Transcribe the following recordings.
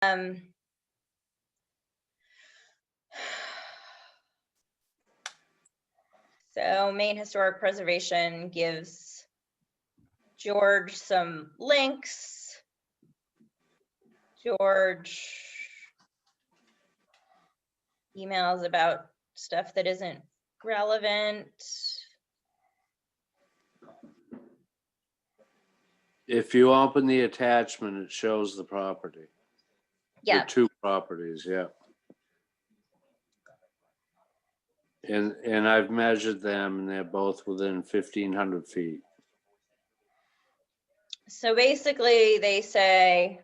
So Maine Historic Preservation gives George some links. George emails about stuff that isn't relevant. If you open the attachment, it shows the property. Yeah. The two properties, yeah. And I've measured them and they're both within 1,500 feet. So basically they say,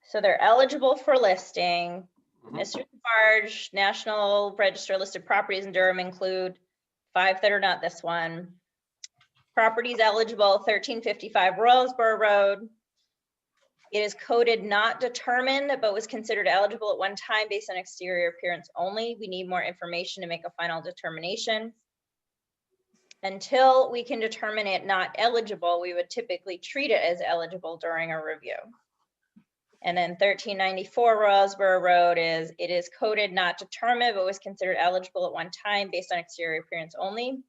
so they're eligible for listing. Mr. Lafarge, National Register listed properties in Durham include 5 that are not this one. Properties eligible, 1355 Royalsboro Road. It is coded not determined, but was considered eligible at one time based on exterior appearance only. We need more information to make a final determination. Until we can determine it not eligible, we would typically treat it as eligible during a review. And then 1394 Royalsboro Road it is coded not determined, but was considered eligible at one time based on exterior appearance only.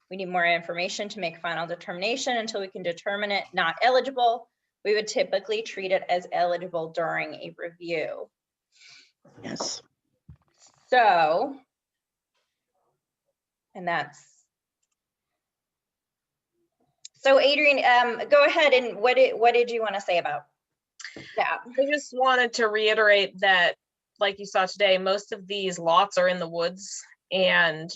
We need more information to make a final determination. Until we can determine it not eligible, we would typically treat it as eligible during a review. Yes. So, and that's, so Adrian, go ahead and what did you want to say about that? I just wanted to reiterate that, like you saw today, most of these lots are in the woods and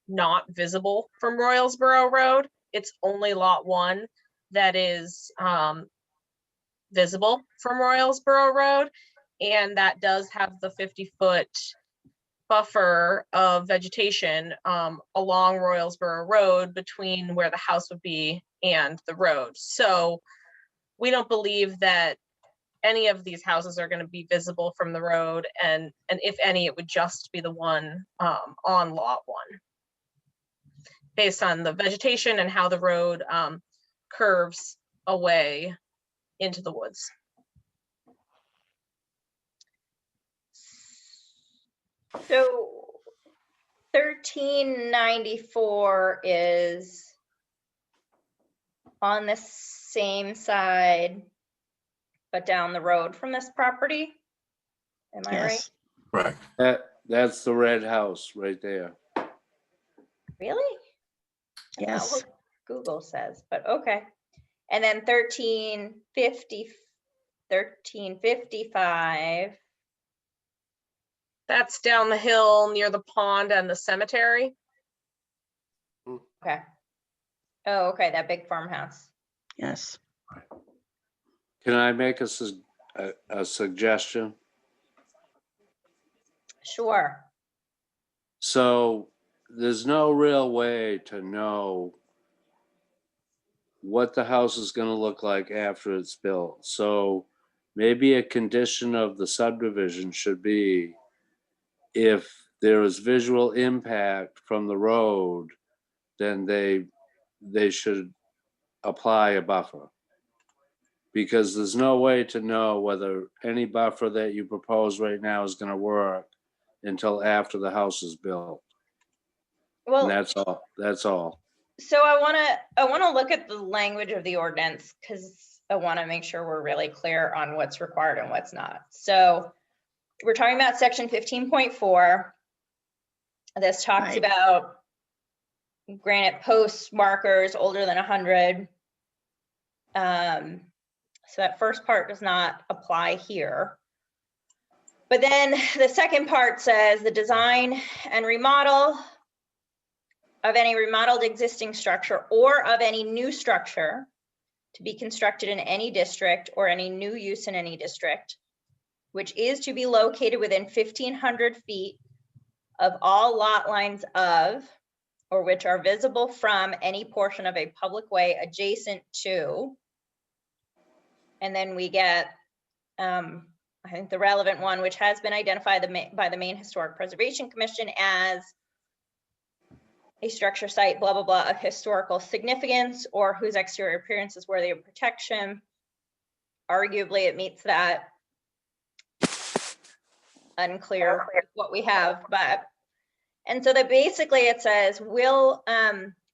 not visible from Royalsboro Road. It's only lot 1 that is visible from Royalsboro Road, and that does have the 50-foot buffer of vegetation along Royalsboro Road between where the house would be and the road. So we don't believe that any of these houses are going to be visible from the road, and if any, it would just be the one on lot 1, based on the vegetation and how the road curves away into the woods. So 1394 is on the same side, but down the road from this property. Am I right? Yes. Right. That's the red house right there. Really? That's not Yes. what Google says, but okay. And then 1355. That's down the hill near the pond and the cemetery. Okay. Oh, okay, that big farmhouse. Yes. Can I make a suggestion? Sure. So there's no real way to know what the house is going to look like after it's built. So maybe a condition of the subdivision should be, if there is visual impact from the road, then they should apply a buffer. Because there's no way to know whether any buffer that you propose right now is going to work until after the house is built. And Well, that's all. so I want to look at the language of the ordinance, because I want to make sure we're really clear on what's required and what's not. So we're talking about section 15.4. This talks Right. about granite post markers older than 100. So that first part does not apply here. But then the second part says the design and remodel of any remodeled existing structure or of any new structure to be constructed in any district or any new use in any district, which is to be located within 1,500 feet of all lot lines of, or which are visible from any portion of a public way adjacent to. And then we get, I think the relevant one, which has been identified by the Maine Historic Preservation Commission as a structure site, blah, blah, blah, of historical significance or whose exterior appearance is worthy of protection. Arguably, it meets that. unclear what we have, but, and so that basically it says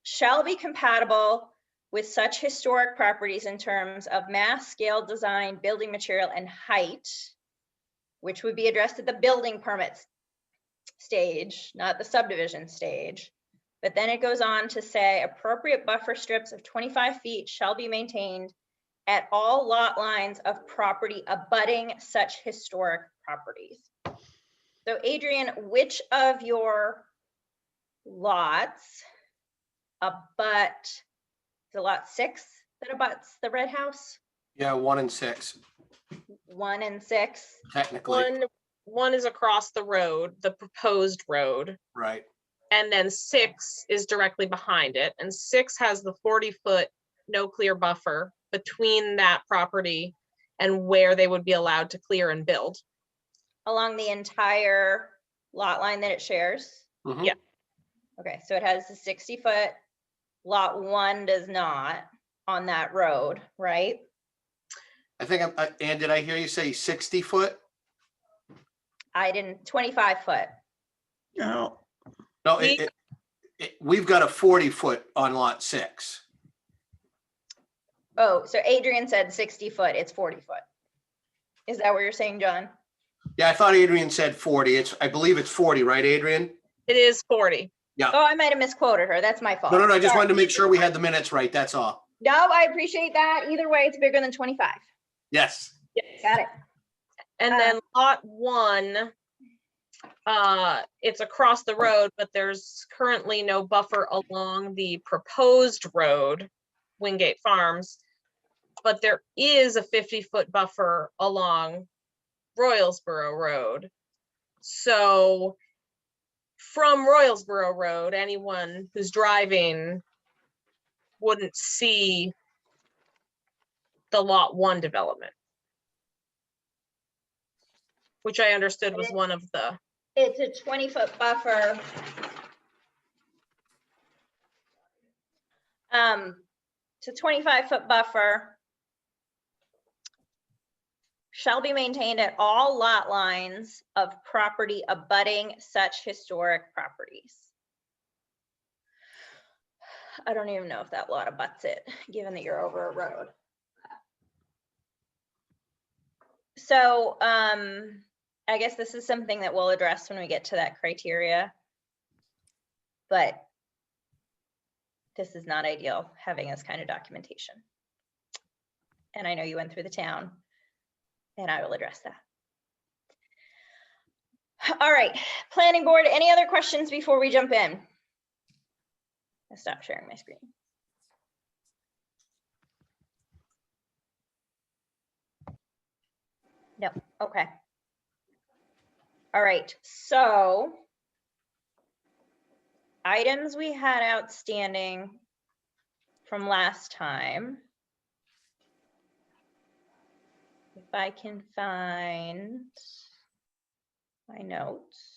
shall be compatible with such historic properties in terms of mass, scale, design, building material, and height, which would be addressed at the building permits stage, not the subdivision stage. But then it goes on to say appropriate buffer strips of 25 feet shall be maintained at all lot lines of property abutting such historic properties. So Adrian, which of your lots abut the lot 6 that abuts the red house? Yeah, 1 and 6, 1 and 6? technically, One is across the road, the proposed road, right. and then 6 is directly behind it. And 6 has the 40-foot no clear buffer between that property and where they would be allowed to clear and build. Along the entire lot line that it shares? Mhm. Yeah. Okay, so it has the 60-foot, lot 1 does not on that road, right? I think, Ann, did I hear you say 60 foot? I didn't, 25 foot. No, No, We- we've got a 40 foot on lot 6. Oh, so Adrian said 60 foot, it's 40 foot. Is that what you're saying, John? Yeah, I thought Adrian said 40. I believe it's 40, right, Adrian? It is 40. Oh, I might have misquoted her, that's my fault. No, I just Sorry. wanted to make sure we had the minutes right, that's all. No, I appreciate that. Either way, it's bigger than 25. Yes. Got it. And then lot 1, it's across the road, but there's currently no buffer along the proposed road, Wingate Farms. But there is a 50-foot buffer along Royalsboro Road. So from Royalsboro Road, anyone who's driving wouldn't see the lot 1 development, which I understood was one of the, It's a 20-foot buffer. It's a 25-foot buffer. Shall be maintained at all lot lines of property abutting such historic properties. I don't even know if that lot abuts it, given that you're over a road. So, I guess this is something that we'll address when we get to that criteria. But this is not ideal, having this kind of documentation. And I know you went through the town, and I will address that. All right, planning board, any other questions before we jump in? I'll stop sharing my screen. No, okay. All right, so items we had outstanding from last time. If I can find my notes.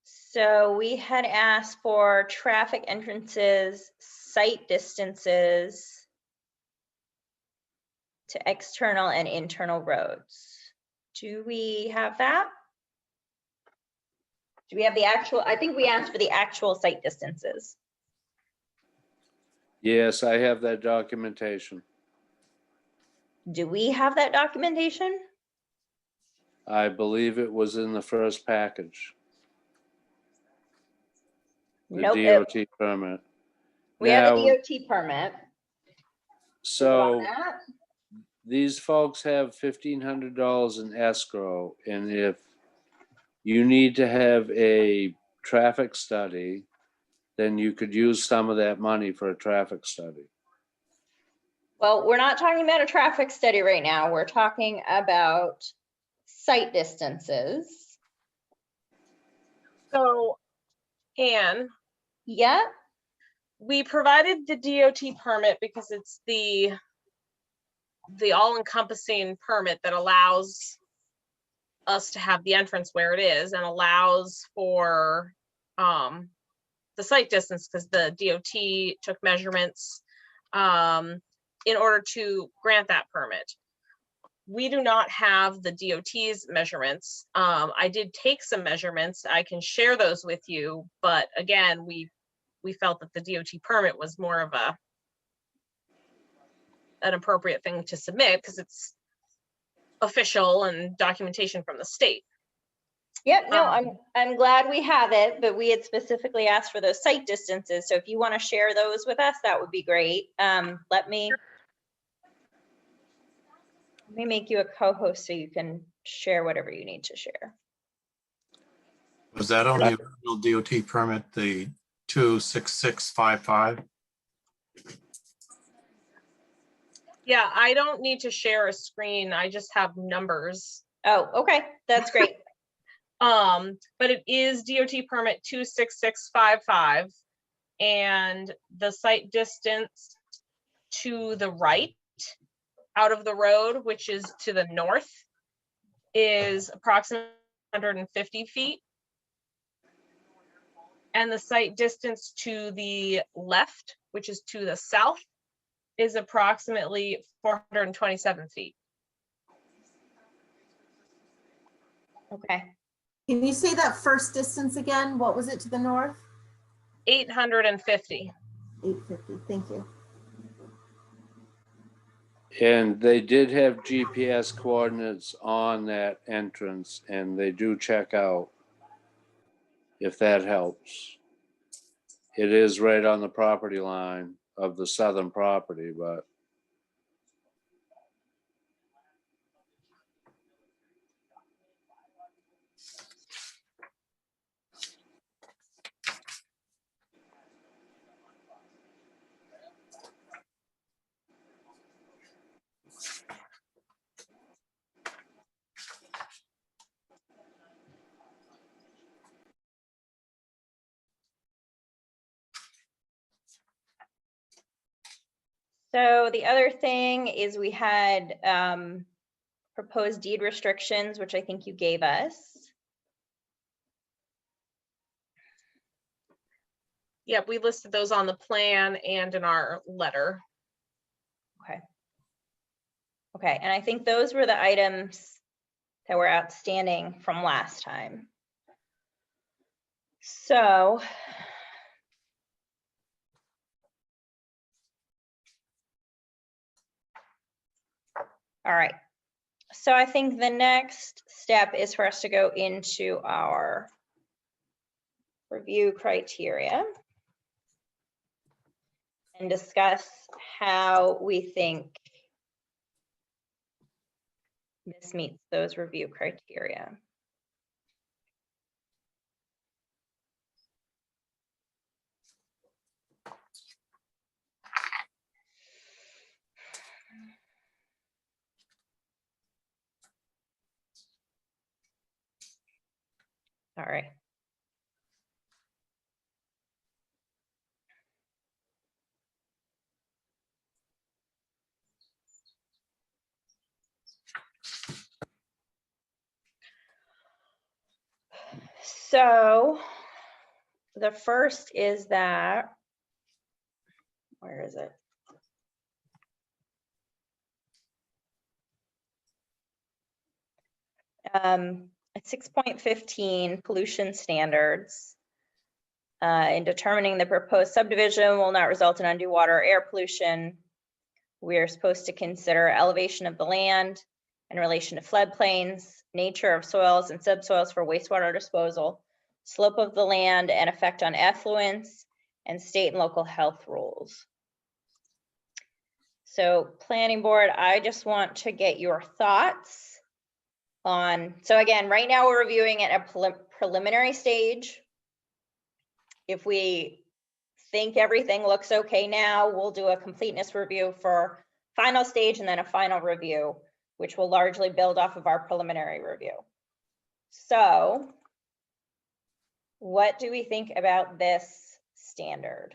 So we had asked for traffic entrances, site distances to external and internal roads. Do we have that? Do we have the actual, I think we asked for the actual site distances. Yes, I have that documentation. Do we have that documentation? I believe it was in the first package, the Nope, DOT permit. we have a Now, DOT permit. So On that. these folks have $1,500 in escrow, and if you need to have a traffic study, then you could use some of that money for a traffic study. Well, we're not talking about a traffic study right now. We're talking about site distances. so Anne, Yeah, we provided the DOT permit because it's the all-encompassing permit that allows us to have the entrance where it is and allows for the site distance because the DOT took measurements in order to grant that permit. We do not have the DOT's measurements. I did take some measurements. I can share those with you, but again, we felt that the DOT permit was more of an appropriate thing to submit because it's official and documentation from the state. Yep, no, I'm glad we have it, but we had specifically asked for those site distances. So if you want to share those with us, that would be great. Let me make you a co-host so you can share whatever you need to share. Was that on the original DOT permit, the 26655? Yeah, I don't need to share a screen. I just have numbers. Oh, okay, that's great. But it is DOT permit 26655 and the site distance to the right out of the road, which is to the north, is approximately 150 feet. And the site distance to the left, which is to the south, is approximately 427 feet. Okay. Can you say that first distance again? What was it to the north? 850. 850, thank you. And they did have GPS coordinates on that entrance, and they do check out, if that helps. It is right on the property line of the southern property, but So the other thing is we had proposed deed restrictions, which I think you gave us. Yep, we listed those on the plan and in our letter. Okay. Okay, and I think those were the items that were outstanding from last time. So all right. So I think the next step is for us to go into our review criteria and discuss how we think this meets those review criteria. All right. So the first is that, where is it? At 6.15 pollution standards. In determining the proposed subdivision will not result in undue water or air pollution. We are supposed to consider elevation of the land in relation to floodplains, nature of soils and subsoils for wastewater disposal, slope of the land and effect on effluents, and state and local health rules. So planning board, I just want to get your thoughts on, so again, right now we're reviewing at a preliminary stage. If we think everything looks okay now, we'll do a completeness review for final stage and then a final review, which will largely build off of our preliminary review. So what do we think about this standard?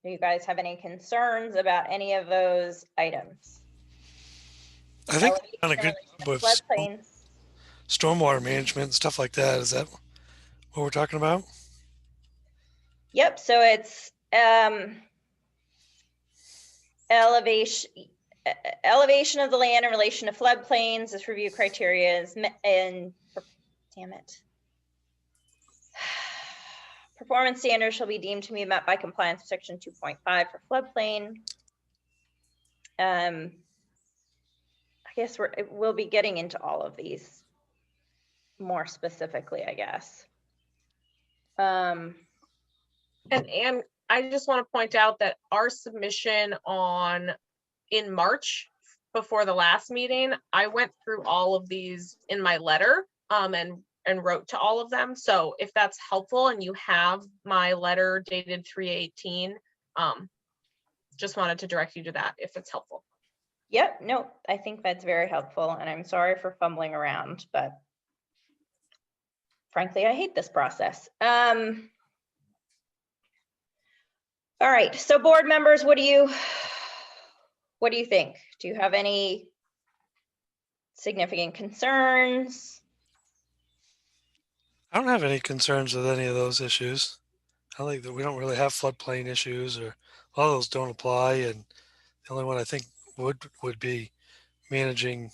Do you guys have any concerns about any of those items? I think Elevation we've done a in good relation job to of floodplains. stormwater management and stuff like that. Is that what we're talking about? Yep, so it's elevation of the land in relation to floodplains. This review criteria is damn it. Performance standards shall be deemed to be met by compliance with section 2.5 for floodplain. I guess we'll be getting into all of these more specifically, I guess. And I just want to point out that our submission in March before the last meeting, I went through all of these in my letter and wrote to all of them. So if that's helpful and you have my letter dated 3/18, just wanted to direct you to that if it's helpful. Yep, no, I think that's very helpful, and I'm sorry for fumbling around, but frankly, I hate this process. All right, so board members, what do you think? Do you have any significant concerns? I don't have any concerns with any of those issues. I think that we don't really have floodplain issues, or a lot of those don't apply. And the only one I think would be managing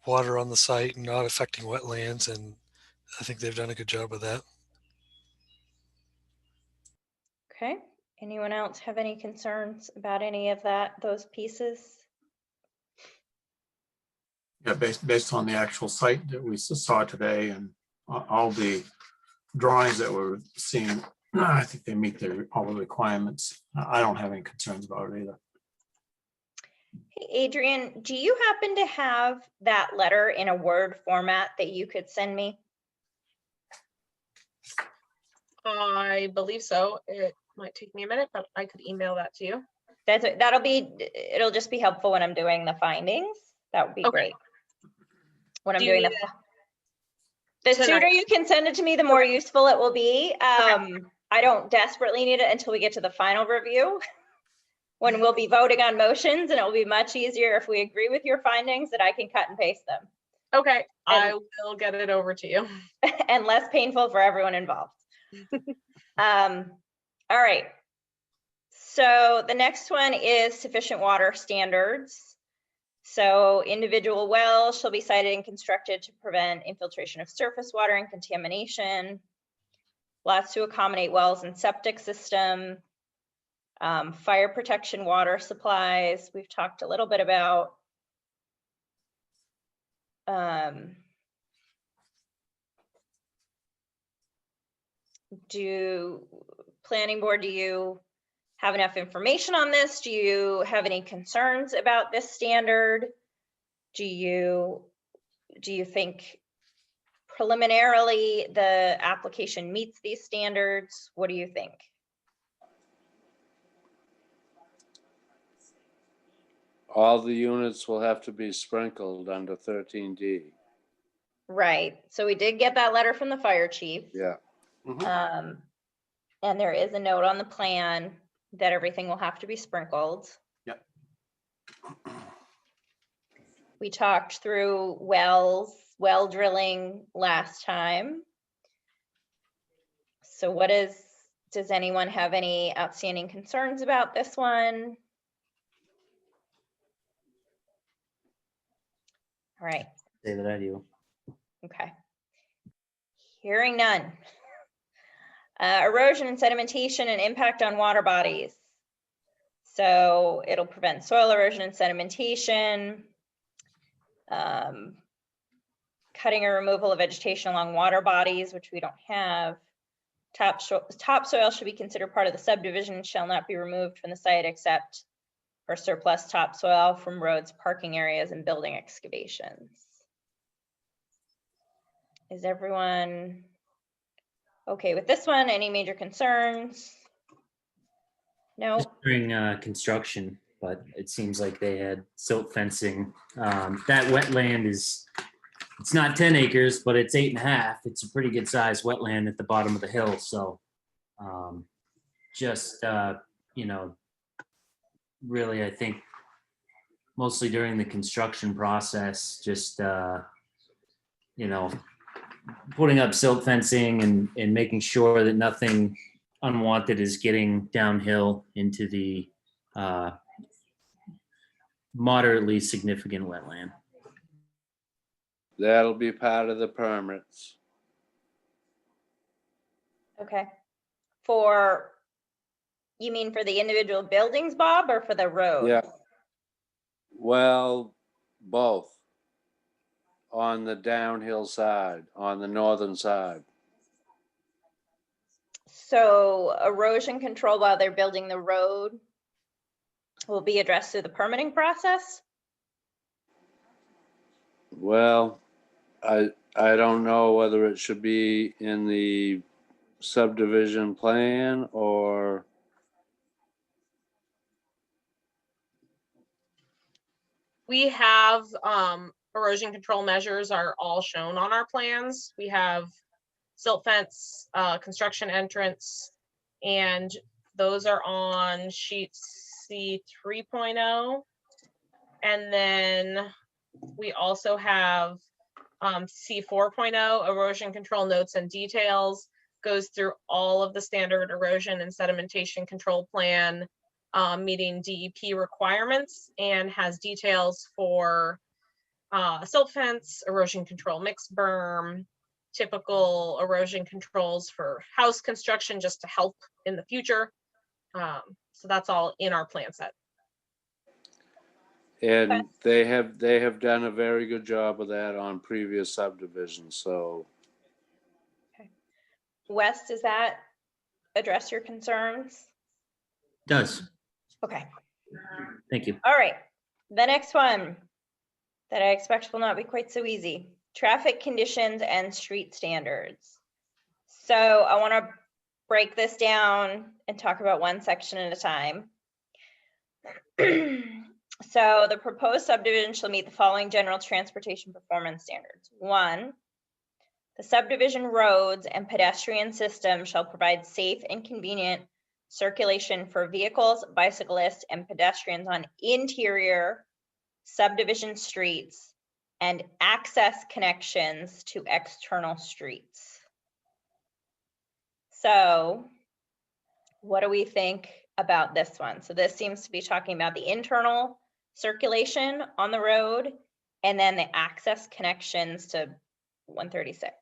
water on the site and not affecting wetlands. And I think they've done a good job with that. Okay, anyone else have any concerns about any of those pieces? Yeah, based on the actual site that we saw today and all the drawings that we're seeing, I think they meet all the requirements. I don't have any concerns about it either. Hey, Adrian, do you happen to have that letter in a Word format that you could send me? I believe so. It might take me a minute, but I could email that to you. It'll just be helpful when I'm doing the findings. That would be Okay. great. When I'm Do you doing need the tonight? sooner you can send it to me, the more useful it will be. I don't desperately need it until we get to the final review, when we'll be voting on motions, and it will be much easier if we agree with your findings that I can cut and paste them, Okay, I will get it over to you. and less painful for everyone involved. All right. So the next one is sufficient water standards. So individual wells shall be sited and constructed to prevent infiltration of surface water and contamination. Lots to accommodate wells and septic system. Fire protection water supplies. We've talked a little bit about. Planning board, do you have enough information on this? Do you have any concerns about this standard? Do you think preliminarily the application meets these standards? What do you think? All the units will have to be sprinkled under 13D. Right, so we did get that letter from the fire chief. Yeah. And there is a note on the plan that everything will have to be sprinkled. Yep. We talked through well drilling last time. So does anyone have any outstanding concerns about this one? All right. Say that I do. Okay. Hearing none. Erosion and sedimentation and impact on water bodies. So it'll prevent soil erosion and sedimentation. Cutting or removal of vegetation along water bodies, which we don't have. Topsoil should be considered part of the subdivision and shall not be removed from the site except for surplus topsoil from roads, parking areas, and building excavations. Is everyone okay with this one? Any major concerns? No? During construction, but it seems like they had silt fencing. That wetland it's not 10 acres, but it's 8.5. It's a pretty good sized wetland at the bottom of the hill. So just, you know, really, I think mostly during the construction process, just, you know, putting up silt fencing and making sure that nothing unwanted is getting downhill into the moderately significant wetland. That'll be part of the permits. Okay. You mean for the individual buildings, Bob, or for the road? Yeah. Well, both. On the downhill side, on the northern side. So erosion control while they're building the road will be addressed through the permitting process? Well, I don't know whether it should be in the subdivision plan or, We have erosion control measures are all shown on our plans. We have silt fence, construction entrance, and those are on sheet C 3.0. And then we also have C 4.0, erosion control notes and details, goes through all of the standard erosion and sedimentation control plan, meeting DEP requirements, and has details for silt fence, erosion control mixed berm, typical erosion controls for house construction just to help in the future. So that's all in our plan set. and they have done a very good job of that on previous subdivisions, so. Wes, does that address your concerns? Does. Okay. Thank you. All right. The next one that I expect will not be quite so easy. Traffic conditions and street standards. So I want to break this down and talk about one section at a time. So the proposed subdivision shall meet the following general transportation performance standards. 1, the subdivision roads and pedestrian system shall provide safe and convenient circulation for vehicles, bicyclists, and pedestrians on interior subdivision streets and access connections to external streets. So what do we think about this one? So this seems to be talking about the internal circulation on the road and then the access connections to 136.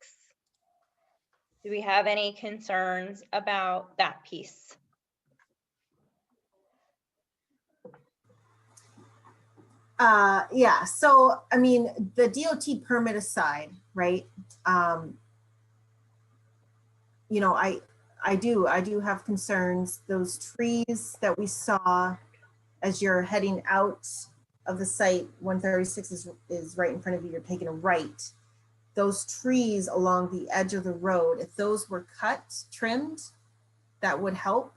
Do we have any concerns about that piece? Yeah, so, I mean, the DOT permit aside, right? You know, I do have concerns. Those trees that we saw as you're heading out of the site, 136 is right in front of you, you're taking a right. Those trees along the edge of the road, if those were cut, trimmed, that would help.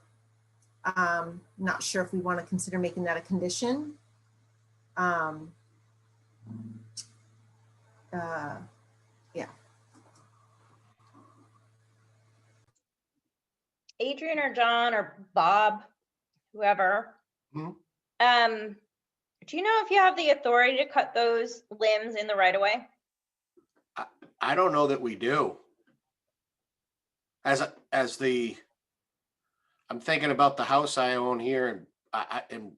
Not sure if we want to consider making that a condition. Yeah. Adrian or John or Bob, whoever. Mhm. Do you know if you have the authority to cut those limbs in the right of way? I don't know that we do. I'm thinking about the house I own here and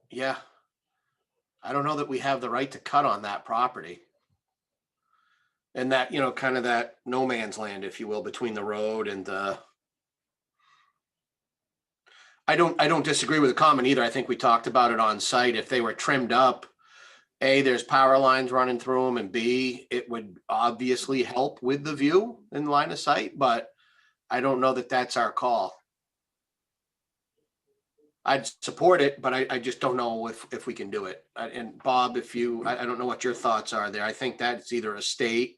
yeah, I don't know that we have the right to cut on that property. And that, you know, kind of that no man's land, if you will, between the road and the. I don't disagree with the comment either. I think we talked about it on site. If they were trimmed up, A, there's power lines running through them, and B, it would obviously help with the view in line of sight, but I don't know that that's our call. I'd support it, but I just don't know if we can do it. And Bob, I don't know what your thoughts are there. I think that's either a state,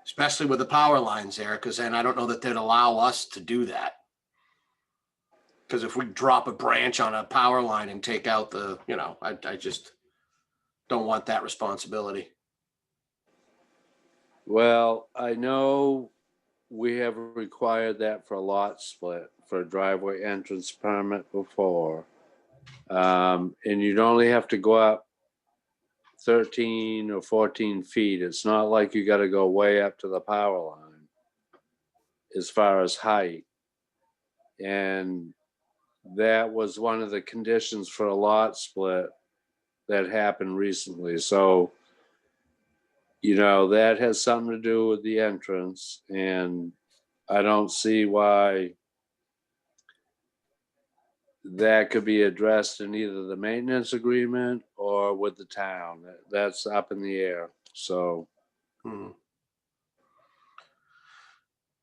especially with the power lines there, because then I don't know that they'd allow us to do that. Because if we drop a branch on a power line and take out the, you know, I just don't want that responsibility. Well, I know we have required that for a lot split for a driveway entrance permit before. And you'd only have to go up 13 or 14 feet. It's not like you got to go way up to the power line as far as height. And that was one of the conditions for a lot split that happened recently. So, you know, that has something to do with the entrance, and I don't see why that could be addressed in either the maintenance agreement or with the town. That's up in the air. So, Hmm.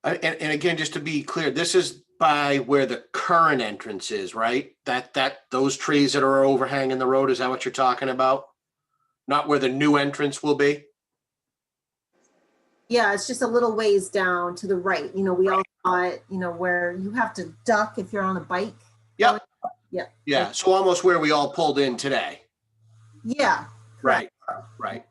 And again, just to be clear, this is by where the current entrance is, right? Those trees that are overhanging the road, is that what you're talking about? Not where the new entrance will be? Yeah, it's just a little ways down to the right. You know, we all saw it, you know, where you have to duck if you're on a bike. Yep. Yeah. Yeah, so almost where we all pulled in today. Yeah. Right, right.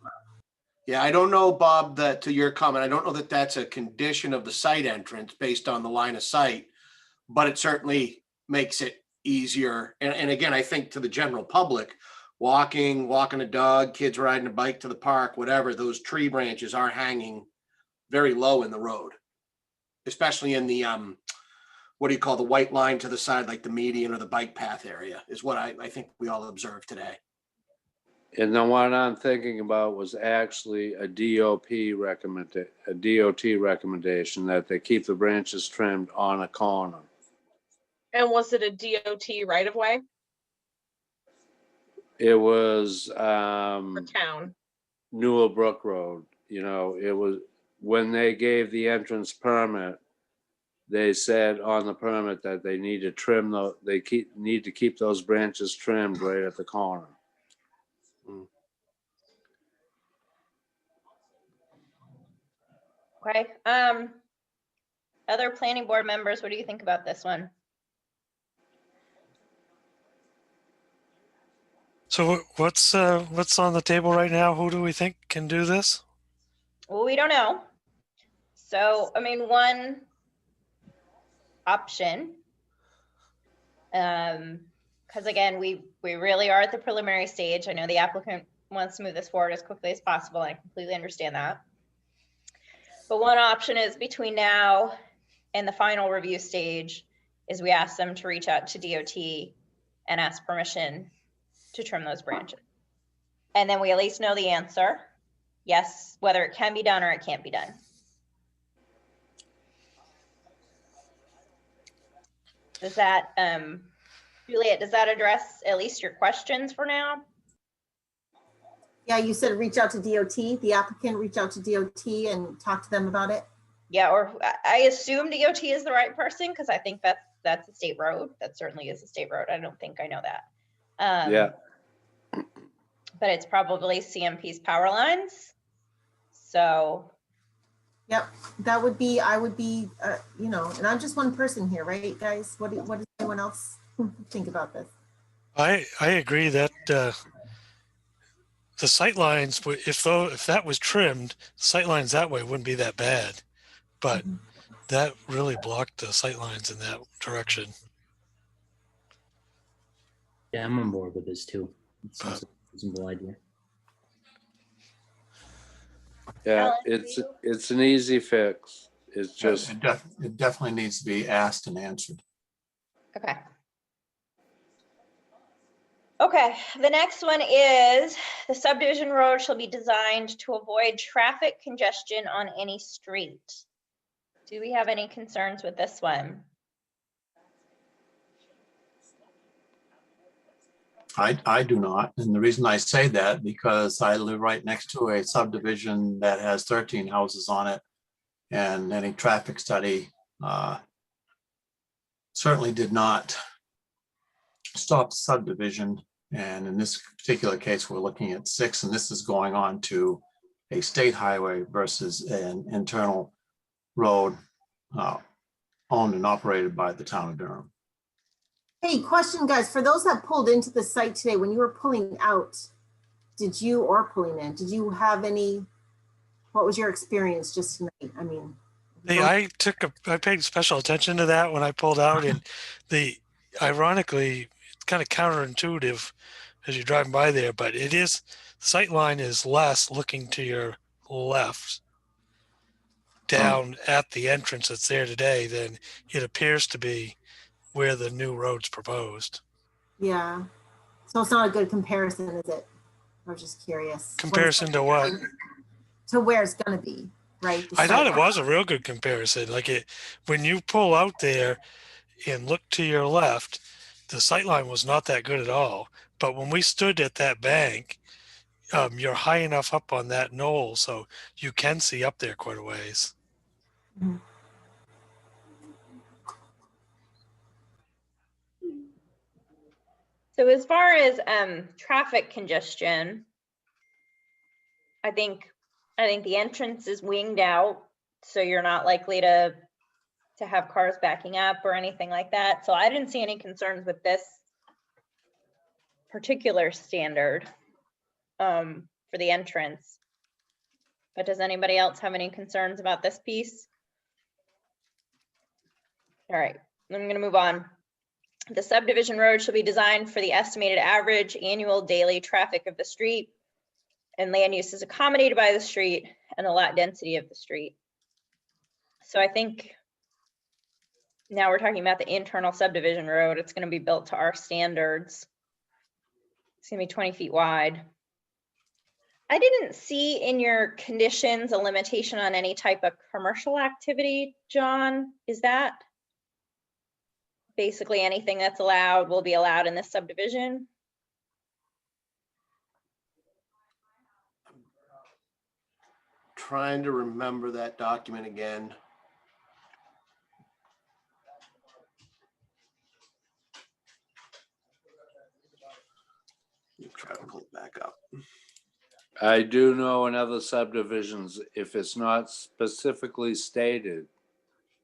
Yeah, I don't know, Bob, that to your comment, I don't know that that's a condition of the site entrance based on the line of sight, but it certainly makes it easier. And again, I think to the general public, walking a dog, kids riding a bike to the park, whatever, those tree branches are hanging very low in the road, especially in the, what do you call the white line to the side, like the median or the bike path area is what I think we all observed today. and then what I'm thinking about was actually a DOT recommendation that they keep the branches trimmed on a corner. And was it a DOT right of way It was for town? Newell Brook Road. You know, it was when they gave the entrance permit, they said on the permit that they need to trim need to keep those branches trimmed right at the corner. Okay, other planning board members, what do you think about this one? So what's on the table right now? Who do we think can do this? Well, we don't know. So, I mean, one option, because again, we really are at the preliminary stage. I know the applicant wants to move this forward as quickly as possible, and I completely understand that. But one option is between now and the final review stage is we ask them to reach out to DOT and ask permission to trim those branches. And then we at least know the answer. Yes, whether it can be done or it can't be done. Does that, Juliet, does that address at least your questions for now? Yeah, you said reach out to DOT, the applicant reach out to DOT and talk to them about it. Yeah, or I assume DOT is the right person because I think that's a state road. That certainly is a state road. I don't think I know that. Yeah. But it's probably CMP's power lines. So. Yep, that would be, I would be, you know, and I'm just one person here, right, guys? What does anyone else think about this? I agree that the sight lines, if that was trimmed, sight lines that way wouldn't be that bad, but that really blocked the sight lines in that direction. Yeah, I'm on board with this too. It sounds like a reasonable idea. Yeah, Alan, it's an easy fix. It's just, It definitely needs to be asked and answered. Okay. Okay, the next one is the subdivision road shall be designed to avoid traffic congestion on any street. Do we have any concerns with this one? I do not. And the reason I say that, because I live right next to a subdivision that has 13 houses on it. And any traffic study certainly did not stop the subdivision. And in this particular case, we're looking at 6, and this is going on to a state highway versus an internal road owned and operated by the town of Durham. Hey, question, guys, for those that pulled into the site today, when you were pulling out, did you have any, what was your experience just tonight? I mean, I paid special attention to that when I pulled out, and ironically, it's kind of counterintuitive as you're driving by there, but sight line is less looking to your left down at the entrance that's there today than it appears to be where the new road's proposed. Yeah. So it's not a good comparison, is it? I was just curious. Comparison to what? To where it's gonna be, right? The I thought it sidewalk. was a real good comparison. When you pull out there and look to your left, the sight line was not that good at all. But when we stood at that bank, you're high enough up on that knoll, so you can see up there quite a ways. Mhm. So as far as traffic congestion, I think the entrance is winged out, so you're not likely to have cars backing up or anything like that. So I didn't see any concerns with this particular standard for the entrance. But does anybody else have any concerns about this piece? All right, I'm going to move on. The subdivision road shall be designed for the estimated average annual daily traffic of the street and land use is accommodated by the street and the lot density of the street. So I think now we're talking about the internal subdivision road. It's going to be built to our standards. It's going to be 20 feet wide. I didn't see in your conditions a limitation on any type of commercial activity, John. Is that basically anything that's allowed will be allowed in this subdivision? Trying to remember that document again. Try to pull it back up. I do know in other subdivisions, if it's not specifically stated,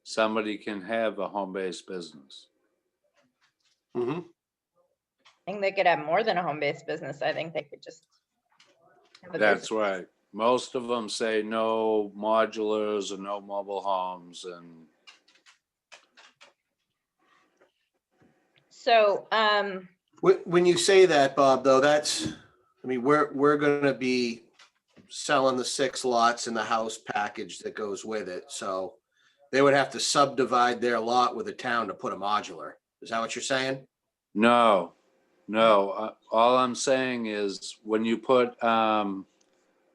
somebody can have a home-based business. Mm-hmm. I think they could have more than a home-based business. I think they could just have a That's business. right. Most of them say no modulars or no mobile homes, and So, When you say that, Bob, though, we're gonna be selling the 6 lots in the house package that goes with it, so they would have to subdivide their lot with the town to put a modular. Is that what you're saying? no. All I'm saying is when you put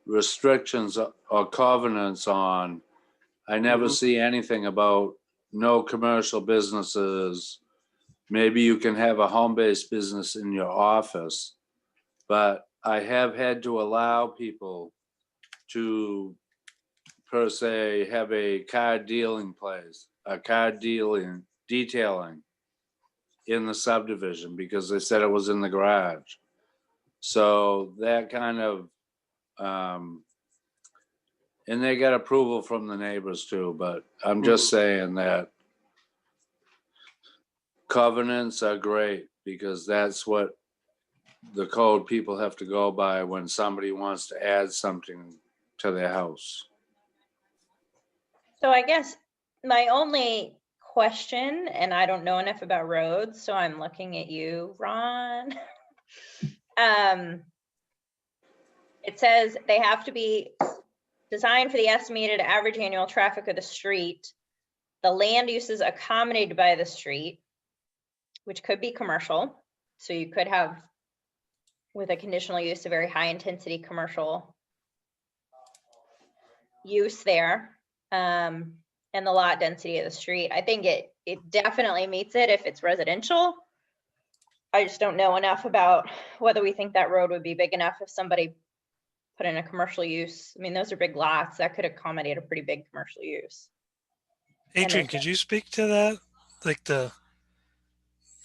restrictions or covenants on, I never Mhm. see anything about no commercial businesses. Maybe you can have a home-based business in your office, but I have had to allow people to, per se, have a car dealing place, a car detailing in the subdivision because they said it was in the garage. So that kind of, and they got approval from the neighbors too, but I'm just saying that covenants are great because that's what the code people have to go by when somebody wants to add something to their house. so I guess my only question, and I don't know enough about roads, so I'm looking at you, Ron. It says they have to be designed for the estimated average annual traffic of the street. The land use is accommodated by the street, which could be commercial. So you could have, with a conditional use, a very high intensity commercial use there. And the lot density of the street. I think it definitely meets it if it's residential. I just don't know enough about whether we think that road would be big enough if somebody put in a commercial use. I mean, those are big lots that could accommodate a pretty big commercial use. Adrian, could you speak to that? Like the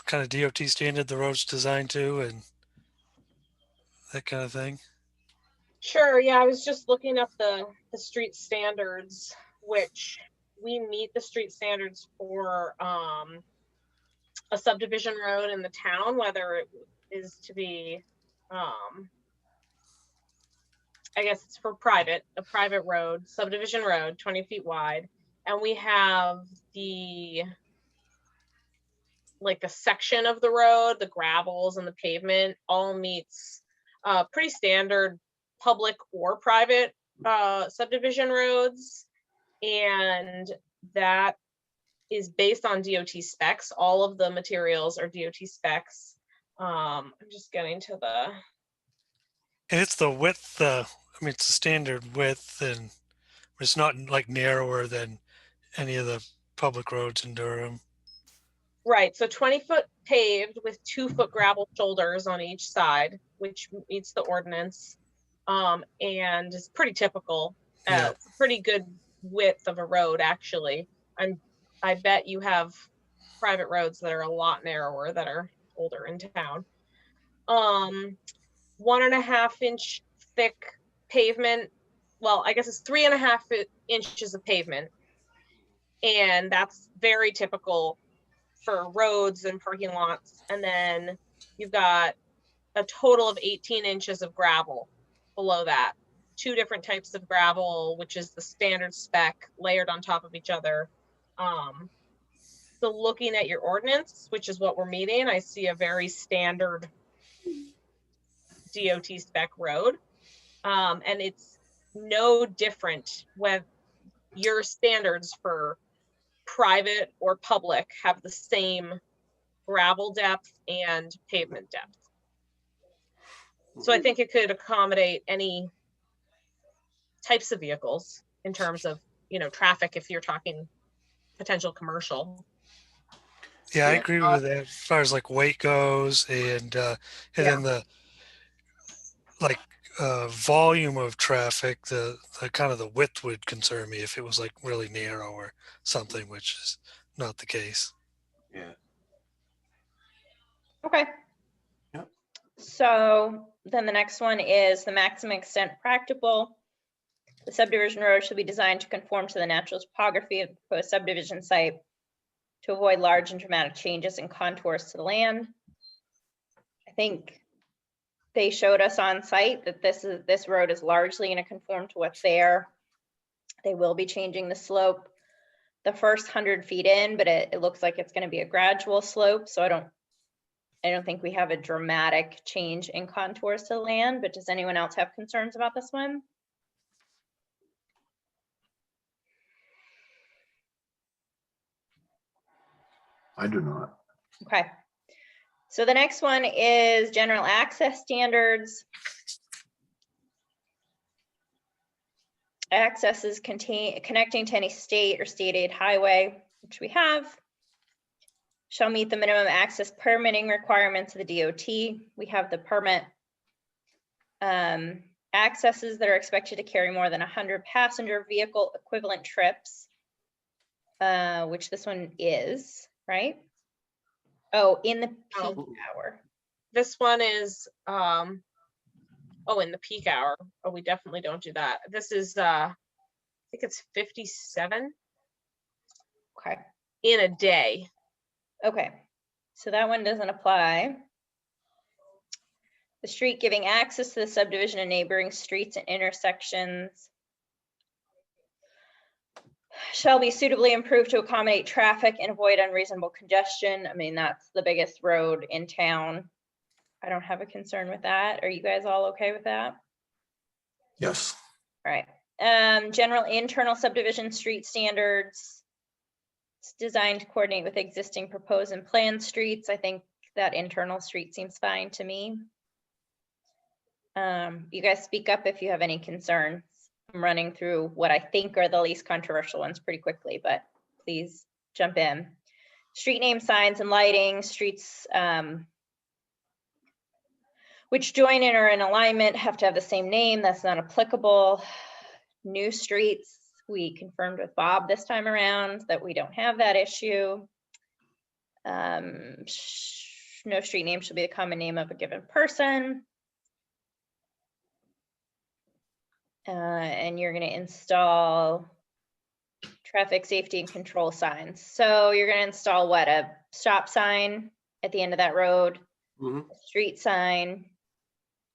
kind of DOT standard the road's designed to and that kind of thing? Sure, yeah, I was just looking up the street standards, which we meet the street standards for a subdivision road in the town, whether it is to be I guess it's for a private road, subdivision road, 20 feet wide, and we have the section of the road, the gravels and the pavement all meets pretty standard public or private subdivision roads. And that is based on DOT specs. All of the materials are DOT specs. I'm just getting to the, And it's the width, I mean, it's a standard width and it's not like narrower than any of the public roads in Durham. right, so 20-foot paved with 2-foot gravel shoulders on each side, which meets the ordinance. And is pretty typical. Yeah. It's a pretty good width of a road, actually. I bet you have private roads that are a lot narrower that are older in town. 1.5 inch thick pavement. Well, I guess it's 3.5 inches of pavement. And that's very typical for roads and parking lots. And then you've got a total of 18 inches of gravel below that. 2 different types of gravel, which is the standard spec layered on top of each other. So looking at your ordinance, which is what we're meeting, I see a very standard DOT spec road. And it's no different when your standards for private or public have the same gravel depth and pavement depth. So I think it could accommodate any types of vehicles in terms of, traffic, if you're talking potential commercial. Yeah, I agree with that as far as like weight goes and then the volume of traffic, the kind of the width would concern me if it was like really narrow or something, which is not the case. Yeah. Okay. Yep. So then the next one is the maximum extent practicable. The subdivision road should be designed to conform to the natural topography of the proposed subdivision site to avoid large and dramatic changes in contours to the land. I think they showed us on site that this road is largely going to conform to what's there. They will be changing the slope the first 100 feet in, but it looks like it's going to be a gradual slope. So I don't think we have a dramatic change in contours to the land, but does anyone else have concerns about this one? I do not. Okay. So the next one is general access standards. Accesses connecting to any state or state aid highway, which we have, shall meet the minimum access permitting requirements of the DOT. We have the permit. Accesses that are expected to carry more than 100 passenger vehicle equivalent trips, which this one is, right? Oh, in the peak hour. This one is, in the peak hour. Oh, we definitely don't do that. This is, I think it's 57 Okay. in a day. Okay. So that one doesn't apply. The street giving access to the subdivision and neighboring streets and intersections shall be suitably improved to accommodate traffic and avoid unreasonable congestion. I mean, that's the biggest road in town. I don't have a concern with that. Are you guys all okay with that? Yes. All right. General internal subdivision street standards. It's designed to coordinate with existing proposed and planned streets. I think that internal street seems fine to me. You guys speak up if you have any concerns. I'm running through what I think are the least controversial ones pretty quickly, but please jump in. Street name signs and lighting, streets which join in or in alignment have to have the same name. That's not applicable. New streets, we confirmed with Bob this time around that we don't have that issue. No street name should be the common name of a given person. And you're going to install traffic safety and control signs. So you're going to install what? A stop sign at the end of that road, a street sign.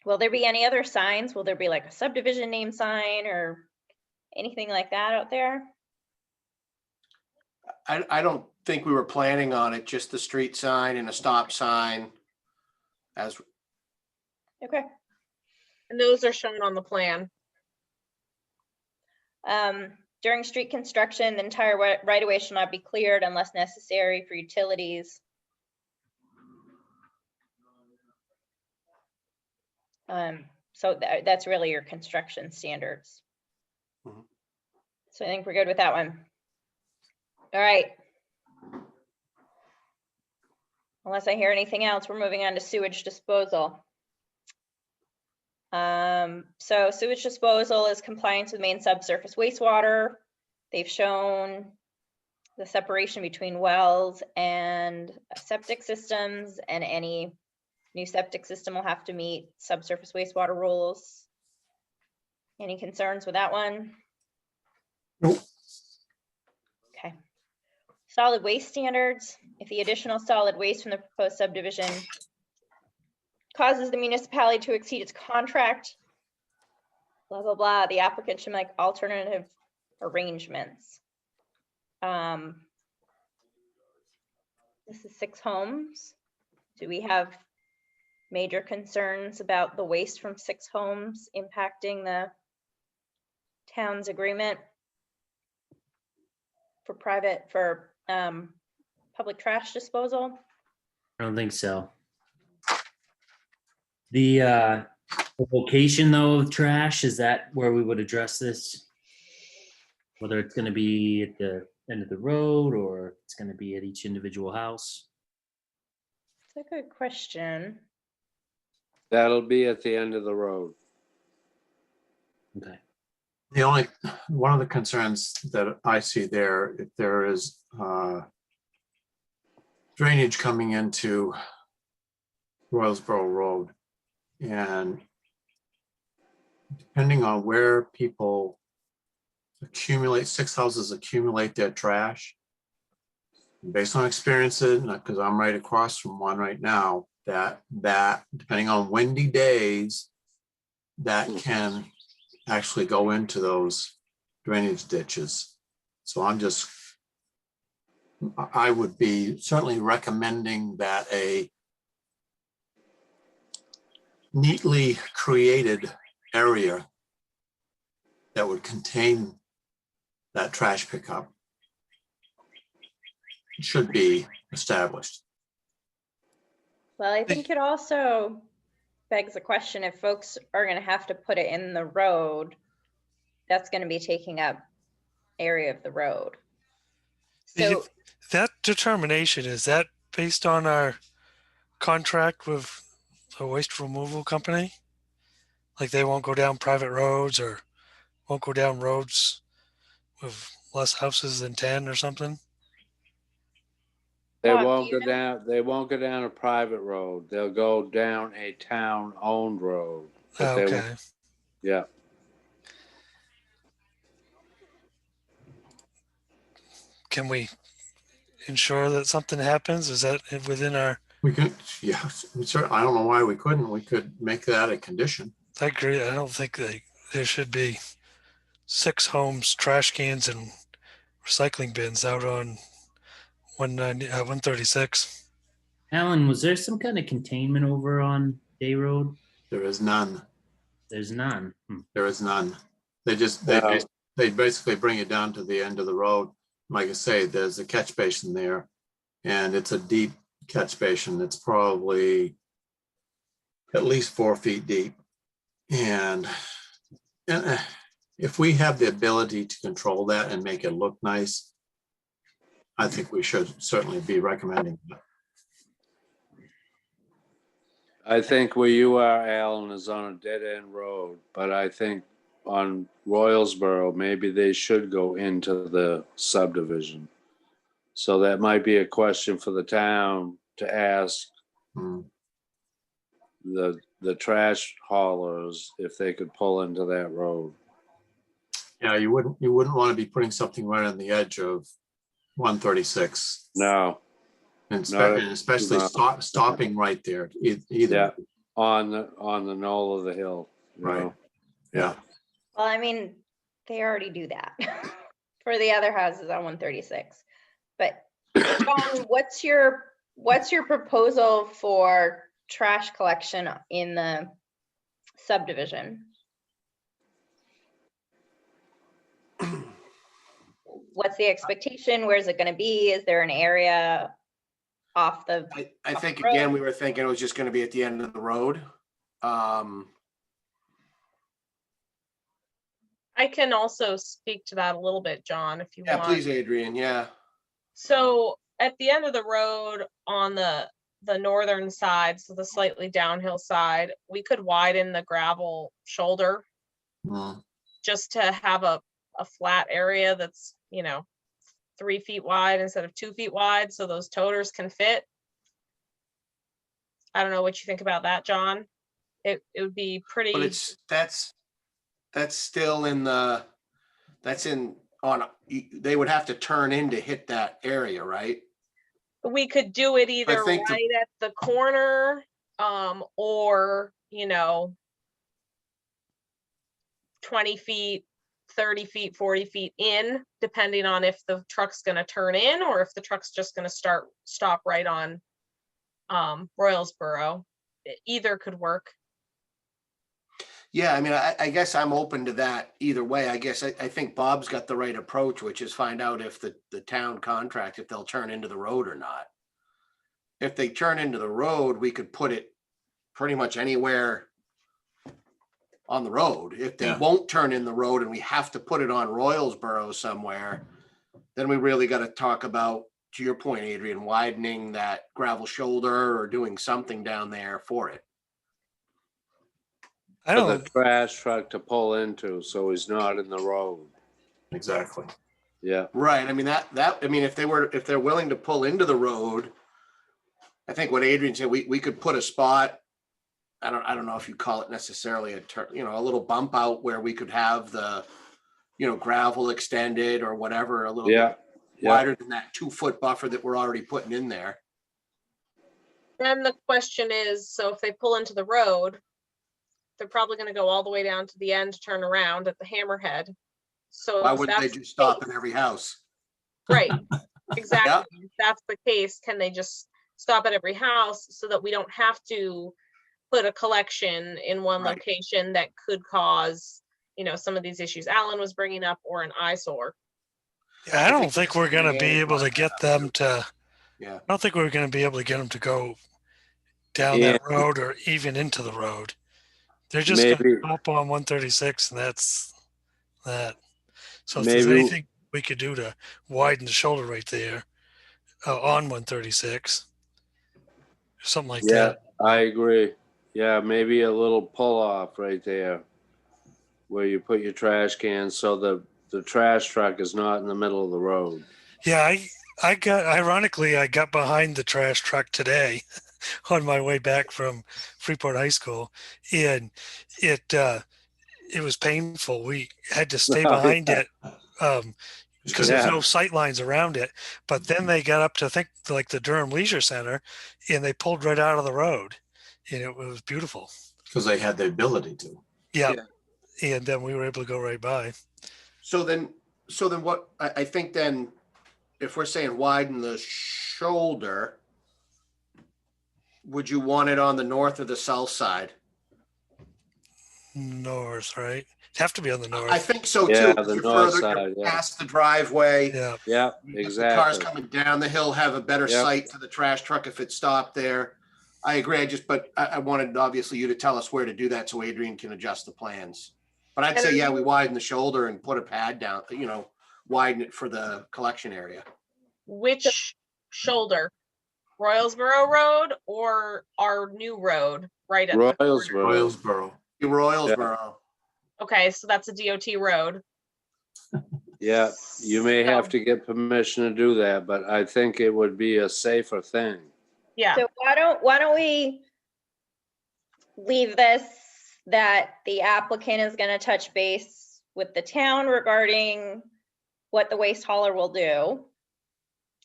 Will there be any other signs? Will there be like a subdivision name sign or anything like that out there? I don't think we were planning on it, just the street sign and a stop sign. As, Okay. And those are shown on the plan. During street construction, the entire right of way shall not be cleared unless necessary for utilities. So that's really your construction standards. Mhm. So I think we're good with that one. All right. Unless I hear anything else, we're moving on to sewage disposal. So sewage disposal is compliance with main subsurface wastewater. They've shown the separation between wells and septic systems, and any new septic system will have to meet subsurface wastewater rules. Any concerns with that one? Nope. Okay. Solid waste standards. If the additional solid waste from the proposed subdivision causes the municipality to exceed its contract, blah, blah, blah, the applicant should make alternative arrangements. This is 6 homes. Do we have major concerns about the waste from 6 homes impacting the town's agreement for public trash disposal? I don't think so. The location though of trash, is that where we would address this? Whether it's gonna be at the end of the road or it's gonna be at each individual house? It's a good question. That'll be at the end of the road. Okay. One of the concerns that I see there, if there is drainage coming into Royalsboro Road, and depending on where people accumulate, 6 houses accumulate their trash, based on experiences, because I'm right across from one right now, that depending on windy days, that can actually go into those drainage ditches. So I would be certainly recommending that a neatly created area that would contain that trash pickup should be established. Well, I think it also begs the question, if folks are gonna have to put it in the road, that's gonna be taking up area of the road. So, That determination, is that based on our contract with the waste removal company? Like they won't go down private roads or won't go down roads with less houses than 10 or something? They Bob, do won't you go know? down, they won't go down a private road. They'll go down a town-owned road. But they won't- Okay. Yeah, Can we ensure that something happens? Is that within our, We could, yeah, I don't know why we couldn't. We could make that a condition. I agree. I don't think there should be 6 homes, trash cans and recycling bins out on 136. Alan, was there some kind of containment over on Day Road? There is none. There's none. There is none. They No. they basically bring it down to the end of the road. Like I say, there's a catch basin there, and it's a deep catch basin. It's probably at least 4 feet deep. And if we have the ability to control that and make it look nice, I think we should certainly be recommending that. I think where you are, Alan, is on a dead-end road, but I think on Royalsboro, maybe they should go into the subdivision. So that might be a question for the town to ask Hmm. the trash haulers if they could pull into that road. Yeah, you wouldn't want to be putting something right on the edge of 136. No, And No, especially no. stopping right there either. yeah, on the knoll of the hill, you Right. know? Yeah. Well, I mean, they already do that for the other houses on 136. But John, what's your proposal for trash collection in the subdivision? What's the expectation? Where's it gonna be? Is there an area off the, I think, again, we were thinking it was just gonna be at the end of the road. I can also speak to that a little bit, John, if you Yeah, want. please, Adrian, yeah. So at the end of the road on the northern side, so the slightly downhill side, we could widen the gravel shoulder Mm, just to have a flat area that's, 3 feet wide instead of 2 feet wide, so those toters can fit. I don't know what you think about that, John. It would be But pretty, that's still in they would have to turn in to hit that area, right? we could do it either think right at the corner, or, 20 feet, 30 feet, 40 feet in, depending on if the truck's gonna turn in or if the truck's just gonna stop right on Royalsboro. Either could work. Yeah, I mean, I guess I'm open to that either way. I guess I think Bob's got the right approach, which is find out if the town contract, if they'll turn into the road or not. If they turn into the road, we could put it pretty much anywhere on the road. If they Yeah. won't turn in the road and we have to put it on Royalsboro somewhere, then we really got to talk about, to your point, Adrian, widening that gravel shoulder or doing something down there for it. I For the don't, trash truck to pull into, so he's not in the road. exactly. Yeah, Right. I mean, if they're willing to pull into the road, I think what Adrian said, we could put a spot. I don't know if you call it necessarily a little bump out where we could have the, gravel extended or whatever, a little yeah, bit yeah. wider than that 2-foot buffer that we're already putting in there. Then the question is, so if they pull into the road, they're probably gonna go all the way down to the end to turn around at the hammerhead. So Why if wouldn't they that's just stop in every house? right, exactly. If that's the case, can they just stop at every house so that we don't have to put a collection in one Right. location that could cause, some of these issues Alan was bringing up, or an eyesore? I I don't think think that's we're what gonna Leanne be able to brought get that up them too. to, Yeah. I don't think we're gonna be able to get them to go down Yeah. that road or even into the road. They're just gonna Maybe, stop on 136 and that's that. So if there's maybe, anything we could do to widen the shoulder right there on 136, something like yeah, that. I agree. Yeah, maybe a little pull off right there where you put your trash cans so the trash truck is not in the middle of the road. Yeah, I got behind the trash truck today on my way back from Freeport High School, and it was painful. We had to stay behind it because there's Yeah. no sight lines around it. But then they got up to, I think, like the Durham Leisure Center, and they pulled right out of the road, and it was beautiful. Because they had the ability to. Yeah. Yeah. And then we were able to go right by. So then what, I think then, if we're saying widen the shoulder, would you want it on the north or the south side? North, right? It'd have to be on the north. I think so Yeah, too. 'Cause the you're north further- side, you're yeah. past the driveway. Yeah. Yeah, The cars exactly. coming down the hill have a better Yep. sight to the trash truck if it stopped there. I agree. But I wanted obviously you to tell us where to do that so Adrian can adjust the plans. But I'd say, yeah, we widen the shoulder and put a pad down, widen it for the collection area. Which shoulder? Royalsboro Road or our new road right at the corner? Royalsboro. Royalsboro. Okay, so that's a DOT road. Yeah, you may have So, to get permission to do that, but I think it would be a safer thing. yeah, So why don't we leave this, that the applicant is gonna touch base with the town regarding what the waste hauler will do.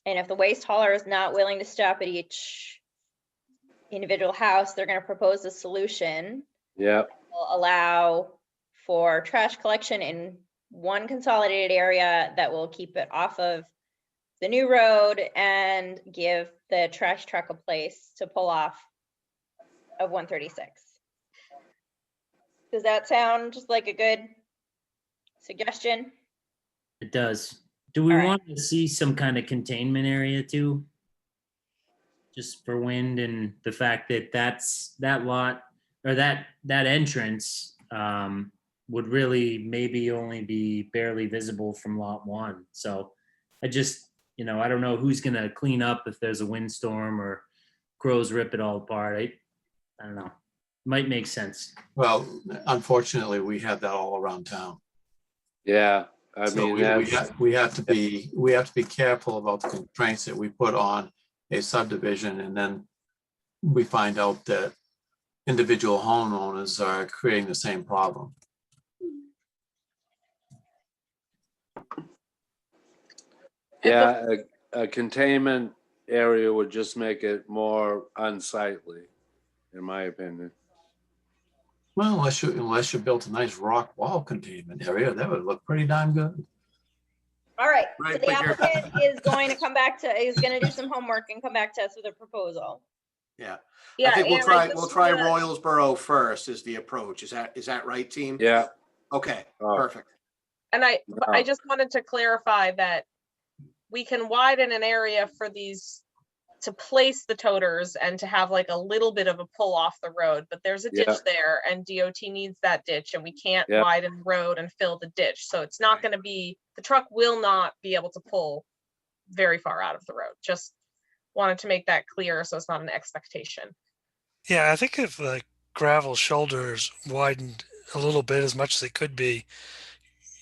And if the waste hauler is not willing to stop at each individual house, they're gonna propose a solution. Yeah, Will allow for trash collection in one consolidated area that will keep it off of the new road and give the trash truck a place to pull off of 136. Does that sound just like a good suggestion? It does. Do we All right. want to see some kind of containment area too? Just for wind and the fact that that lot or that entrance would really maybe only be barely visible from lot one. So I just, I don't know who's gonna clean up if there's a windstorm or crows rip it all apart. I don't know. Might make sense. Well, unfortunately, we have that all around town. Yeah, I So mean, we have to be careful about the constraints that we put on a subdivision, and then we find out that individual homeowners are creating the same problem. yeah, a containment area would just make it more unsightly, in my opinion. Well, unless you built a nice rock wall containment area, that would look pretty darn good. All right, so Right, the but you're- applicant is going to do some homework and come back to us with a proposal. Yeah. Yeah, I think and I we'll just try wanna- Royalsboro first is the approach. Is that right, team? Yeah. Okay, Oh. perfect. And I No. just wanted to clarify that we can widen an area for these to place the toters and to have like a little bit of a pull off the road, but there's a ditch Yeah. there and DOT needs that ditch and we can't Yeah. widen the road and fill the ditch. So it's not gonna be, the truck will not be able to pull very far out of the road. Just wanted to make that clear so it's not an expectation. Yeah, I think if the gravel shoulders widened a little bit as much as it could be,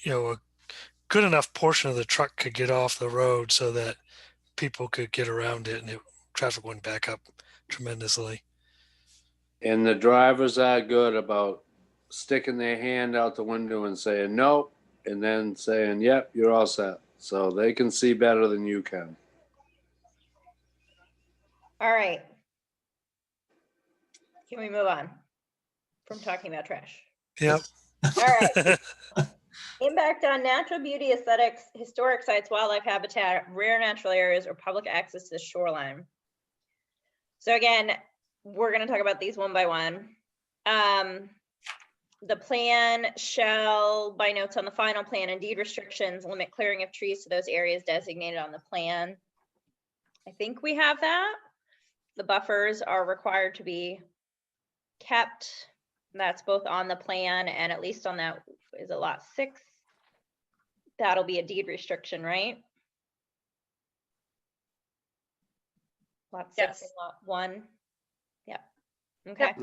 a good enough portion of the truck could get off the road so that people could get around it and traffic wouldn't back up tremendously. And the drivers are good about sticking their hand out the window and saying nope, and then saying, yep, you're all set. So they can see better than you can. All right. Can we move on from talking about trash? Yep. All right. Impact on natural beauty, aesthetics, historic sites, wildlife habitat, rare natural areas, or public access to the shoreline. So again, we're going to talk about these one by one. The plan shall, by notes on the final plan and deed restrictions, limit clearing of trees to those areas designated on the plan. I think we have that. The buffers are required to be kept. That's both on the plan and at least on that, is it lot 6? That'll be a deed restriction, right? Lot 6 and Yes. lot 1. Yeah. Okay.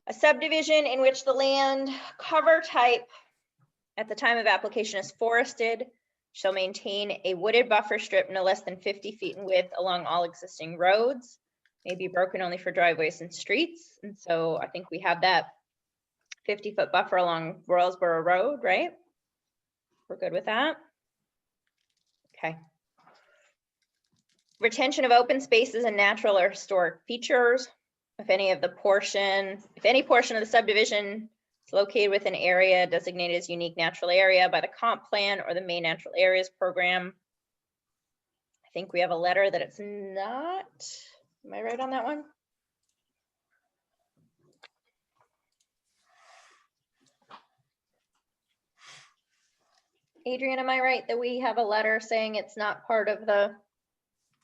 A subdivision in which the land cover type at the time of application is forested shall maintain a wooded buffer strip no less than 50 feet in width along all existing roads, may be broken only for driveways and streets. And so I think we have that 50-foot buffer along Royalsboro Road, right? We're good with that? Okay. Retention of open spaces and natural or historic features. If any portion of the subdivision is located within an area designated as unique natural area by the comp plan or the main natural areas program. I think we have a letter that it's not. Am I right on that one? Adrian, am I right that we have a letter saying it's not part of the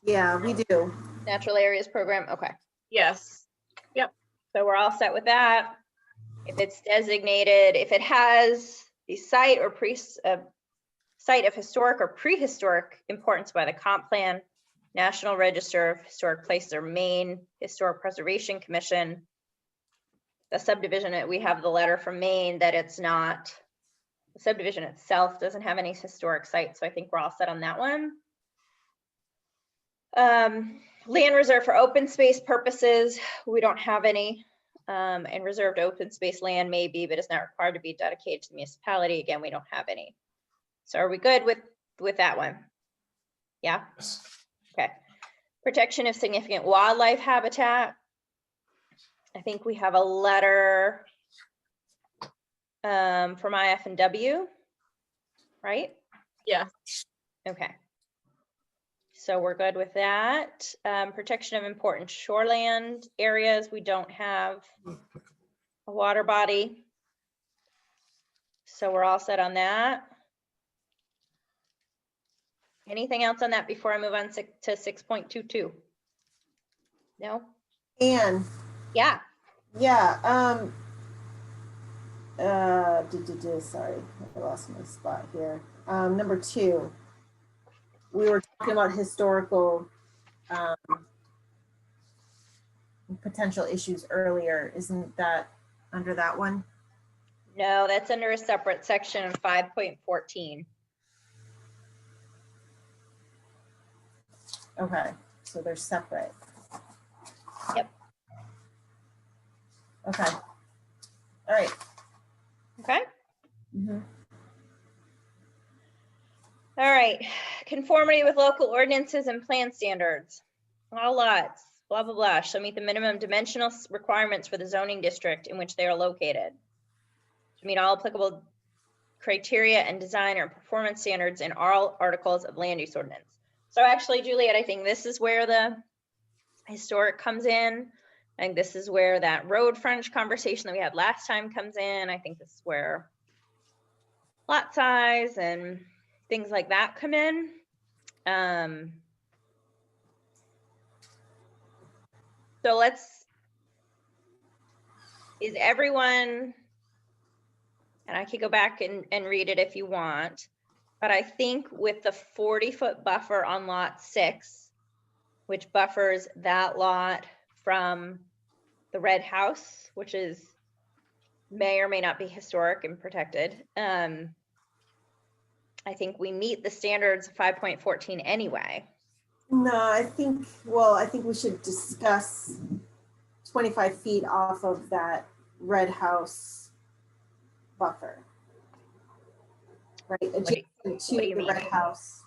Yeah, we do. natural areas program? Okay. Yes. So we're all set with that. If it's designated, if it has the site or site of historic or prehistoric importance by the comp plan, National Register of Historic Places or Maine Historic Preservation Commission, the subdivision, we have the letter from Maine that it's not, the subdivision itself doesn't have any historic sites. So I think we're all set on that one. Land reserved for open space purposes, we don't have any. And reserved open space land may be, but it's not required to be dedicated to the municipality. Again, we don't have any. So are we good with that one? Yeah, okay. Protection of significant wildlife habitat. I think we have a letter from IF&W, right? Yeah. Okay. So we're good with that. Protection of important shoreland areas, we don't have a water body. So we're all set on that. Anything else on that before I move on to 6.22? No? And Yeah. yeah, sorry, I lost my spot here. Number 2, we were talking about historical potential issues earlier. Isn't that under that one? No, that's under a separate section of 5.14. Okay, so they're separate. Yep. Okay. All right. Okay. Mhm. All right. Conformity with local ordinances and plan standards. All lots, blah, blah, blah, shall meet the minimum dimensional requirements for the zoning district in which they are located. To meet all applicable criteria and design or performance standards in all articles of land use ordinance. So actually, Juliet, I think this is where the historic comes in. I think this is where that road frontage conversation that we had last time comes in. I think this is where lot size and things like that come in. So is everyone, and I could go back and read it if you want, but I think with the 40-foot buffer on lot 6, which buffers that lot from the red house, which may or may not be historic and protected. I think we meet the standards of 5.14 anyway. No, I think we should discuss 25 feet off of that red house buffer. Right, adjacent to do you the mean? red house.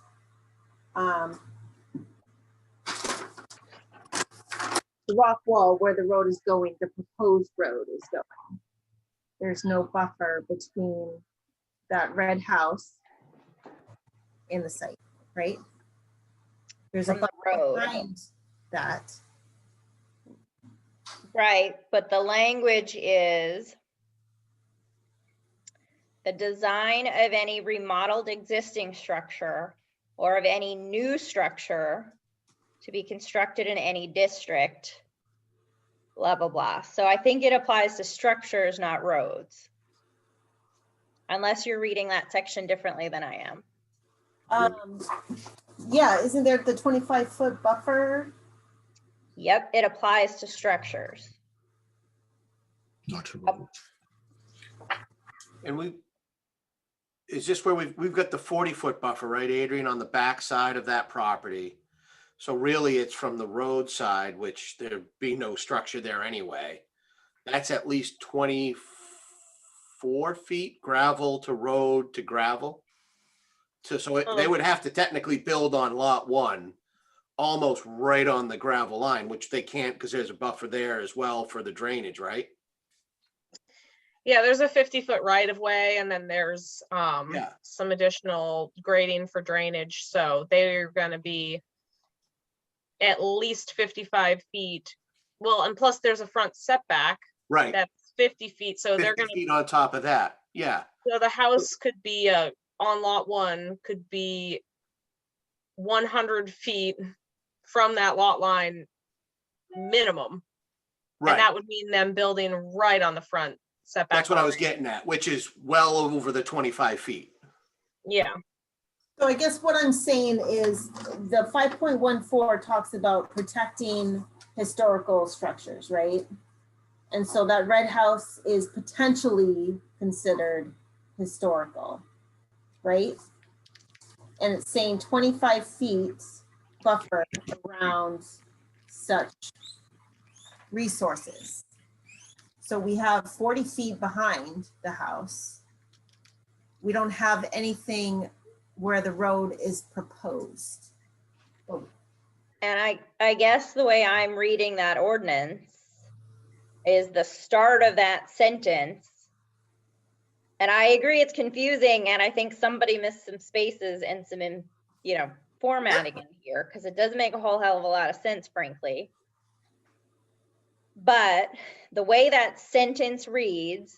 The rock wall where the road is going, the proposed road is going. There's no buffer between that red house and the site, right? There's a From the buffer road. behind that. Right, but the language is the design of any remodeled existing structure or of any new structure to be constructed in any district, blah, blah, blah. So I think it applies to structures, not roads. Unless you're reading that section differently than I am. Yeah, isn't there the 25-foot buffer? Yep, it applies to structures. Not to road. And is this where we've got the 40-foot buffer, right, Adrian, on the back side of that property? So really it's from the roadside, which there'd be no structure there anyway. That's at least 24 feet gravel to road to gravel. So they would have to technically build on lot 1, almost right on the gravel line, which they can't because there's a buffer there as well for the drainage, right? Yeah, there's a 50-foot right of way, and then there's Yeah. some additional grading for drainage. So they're going to be at least 55 feet. Well, and plus there's a front setback Right. that's 50 feet. So 50 they're going to, feet on top of that. Yeah. so the house could be on lot 1 could be 100 feet from that lot line minimum. Right. And that would mean them building right on the front setback. That's what I was line. getting at, which is well over the 25 feet. Yeah. So I guess what I'm saying is the 5.14 talks about protecting historical structures, right? And so that red house is potentially considered historical, right? And it's saying 25 feet buffer around such resources. So we have 40 feet behind the house. We don't have anything where the road is proposed. And I guess the way I'm reading that ordinance is the start of that sentence. And I agree it's confusing, and I think somebody missed some spaces and some, formatting in here because it doesn't make a whole hell of a lot of sense, frankly. But the way that sentence reads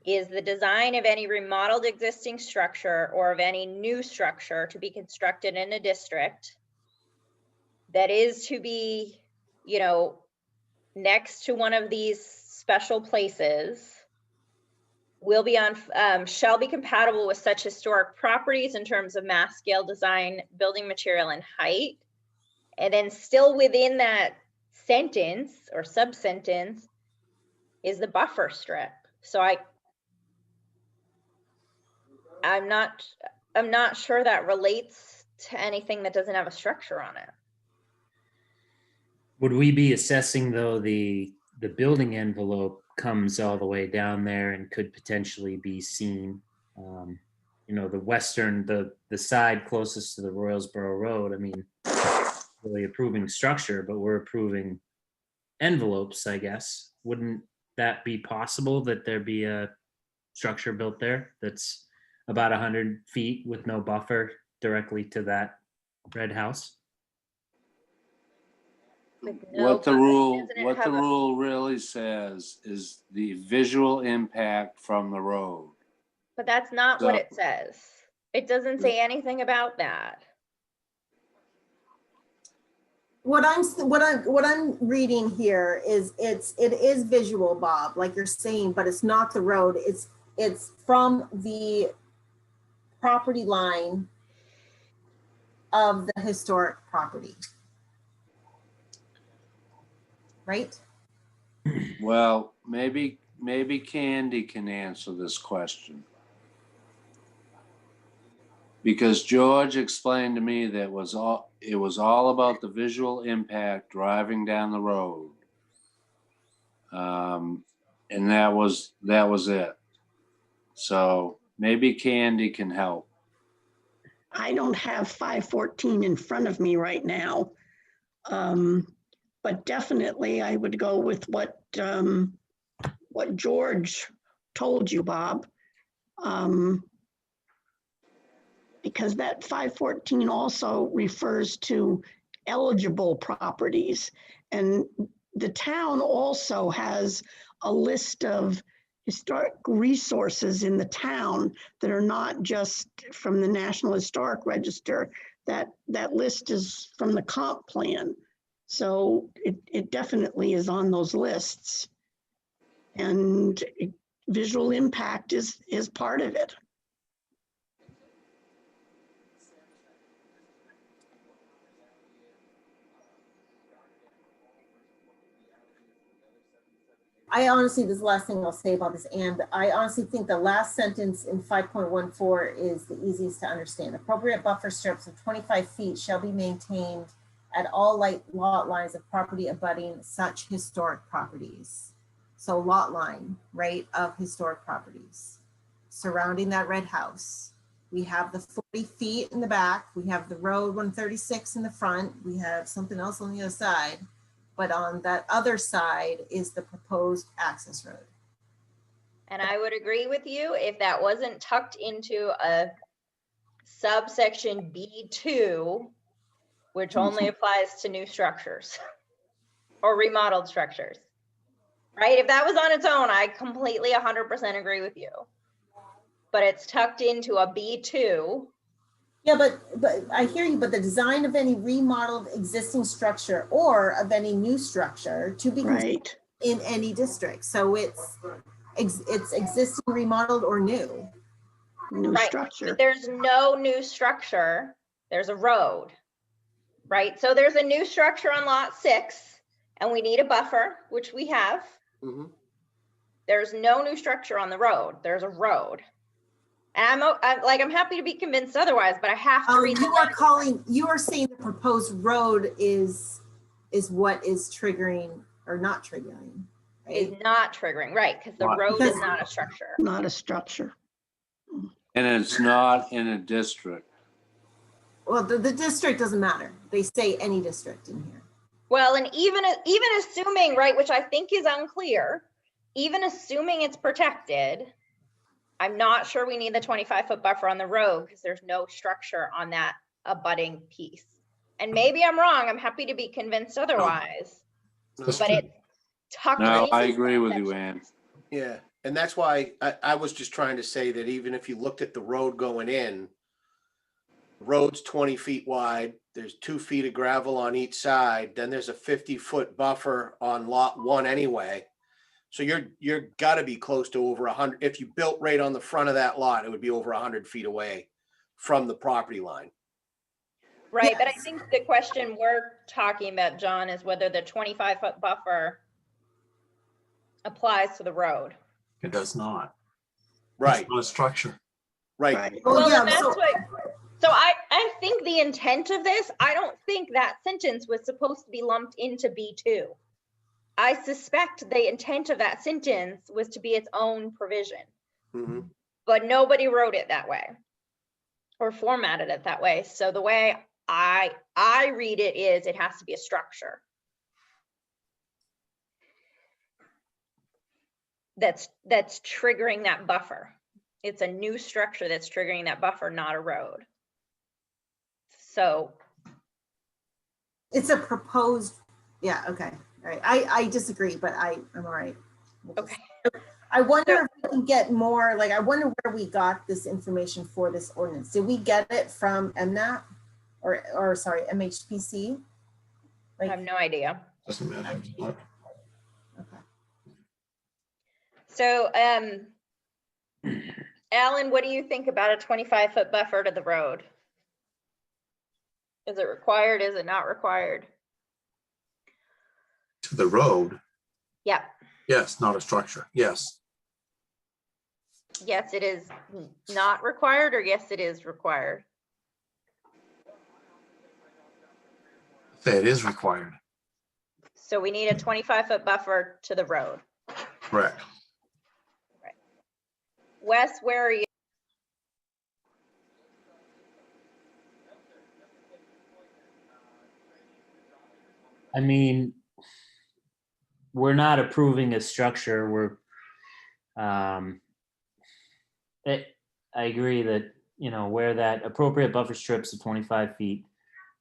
is the design of any remodeled existing structure or of any new structure to be constructed in a district that is to be, you know, next to one of these special places will be on, shall be compatible with such historic properties in terms of mass scale design, building material and height. And then still within that sentence or sub-sentence is the buffer strip. So I'm not sure that relates to anything that doesn't have a structure on it. Would we be assessing though the building envelope comes all the way down there and could potentially be seen? You know, the western, the side closest to the Royalsboro Road, I mean, really approving structure, but we're approving envelopes, I guess. Wouldn't that be possible that there be a structure built there that's about 100 feet with no buffer directly to that red house? With no What the buffer, rule, doesn't it what the have a- rule really says is the visual impact from the road. But that's not what So- it says. It doesn't say anything about that. What I'm reading here is it is visual, Bob, like you're saying, but it's not the road. It's from the property line of the historic property. Right? Well, maybe Candy can answer this question. Because George explained to me that it was all about the visual impact driving down the road. And that was it. So maybe Candy can help. I don't have 514 in front of me right now. But definitely I would go with what George told you, Bob. Because that 514 also refers to eligible properties. And the town also has a list of historic resources in the town that are not just from the National Historic Register. That list is from the comp plan. So it definitely is on those lists. And visual impact is part of it. I honestly, this is the last thing I'll say about this, and I honestly think the last sentence in 5.14 is the easiest to understand. Appropriate buffer strips of 25 feet shall be maintained at all lot lines of property abutting such historic properties. So lot line, right, of historic properties surrounding that red house. We have the 40 feet in the back. We have the road 136 in the front. We have something else on the other side. But on that other side is the proposed access road. And I would agree with you if that wasn't tucked into a subsection B2, which only applies to new structures or remodeled structures, right? If that was on its own, I completely 100% agree with you. But it's tucked into a B2. Yeah, but I hear you, but the design of any remodeled existing structure or of any new structure to be Right. in any district. So it's existing, remodeled, or new. New Right, structure. but there's no new structure. There's a road, right? So there's a new structure on lot 6 and we need a buffer, which we have. Mhm. There's no new structure on the road. There's a road. And I'm happy to be convinced otherwise, but I have to read the language. You are saying the proposed road is what is triggering or not triggering, Is right? not triggering, right? Because the Right. road is not a structure. Not a structure. And it's not in a district. Well, the district doesn't matter. They say any district in here. Well, and even assuming, right, which I think is unclear, even assuming it's protected, I'm not sure we need the 25-foot buffer on the road because there's no structure on that abutting piece. And maybe I'm wrong. I'm happy to be convinced otherwise, No. but it's tucked No, into I agree with you, section. Ann. Yeah, and that's why I was just trying to say that even if you looked at the road going in, road's 20 feet wide, there's 2 feet of gravel on each side, then there's a 50-foot buffer on lot 1 anyway. So you're gotta be close to over 100. If you built right on the front of that lot, it would be over 100 feet away from the property line. Right, but I Yes. think the question we're talking about, John, is whether the 25-foot buffer applies to the road. It does not. Right, It's not a structure. right. Right. Oh, Well, yeah, then that's so- what, so I think the intent of this, I don't think that sentence was supposed to be lumped into B2. I suspect the intent of that sentence was to be its own provision, Mhm. but nobody wrote it that way or formatted it that way. So the way I read it is it has to be a structure that's triggering that buffer. It's a new structure that's triggering that buffer, not a road. So It's a proposed, yeah, okay, all right. I disagree, but I'm all right. Okay. I wonder if we can get more, like, I wonder where we got this information for this ordinance. Did we get it from MNAP or sorry, MHPC? I have no idea. Doesn't matter. Okay. So, Alan, what do you think about a 25-foot buffer to the road? Is it required? Is it not required? To the road, Yep. yes, not a structure, yes. Yes, it is not required, or yes, it is required. Say it is required, So we need a 25-foot buffer to the road. correct. Wes, where are you? I mean, we're not approving a structure, I agree that, where that appropriate buffer strips of 25 feet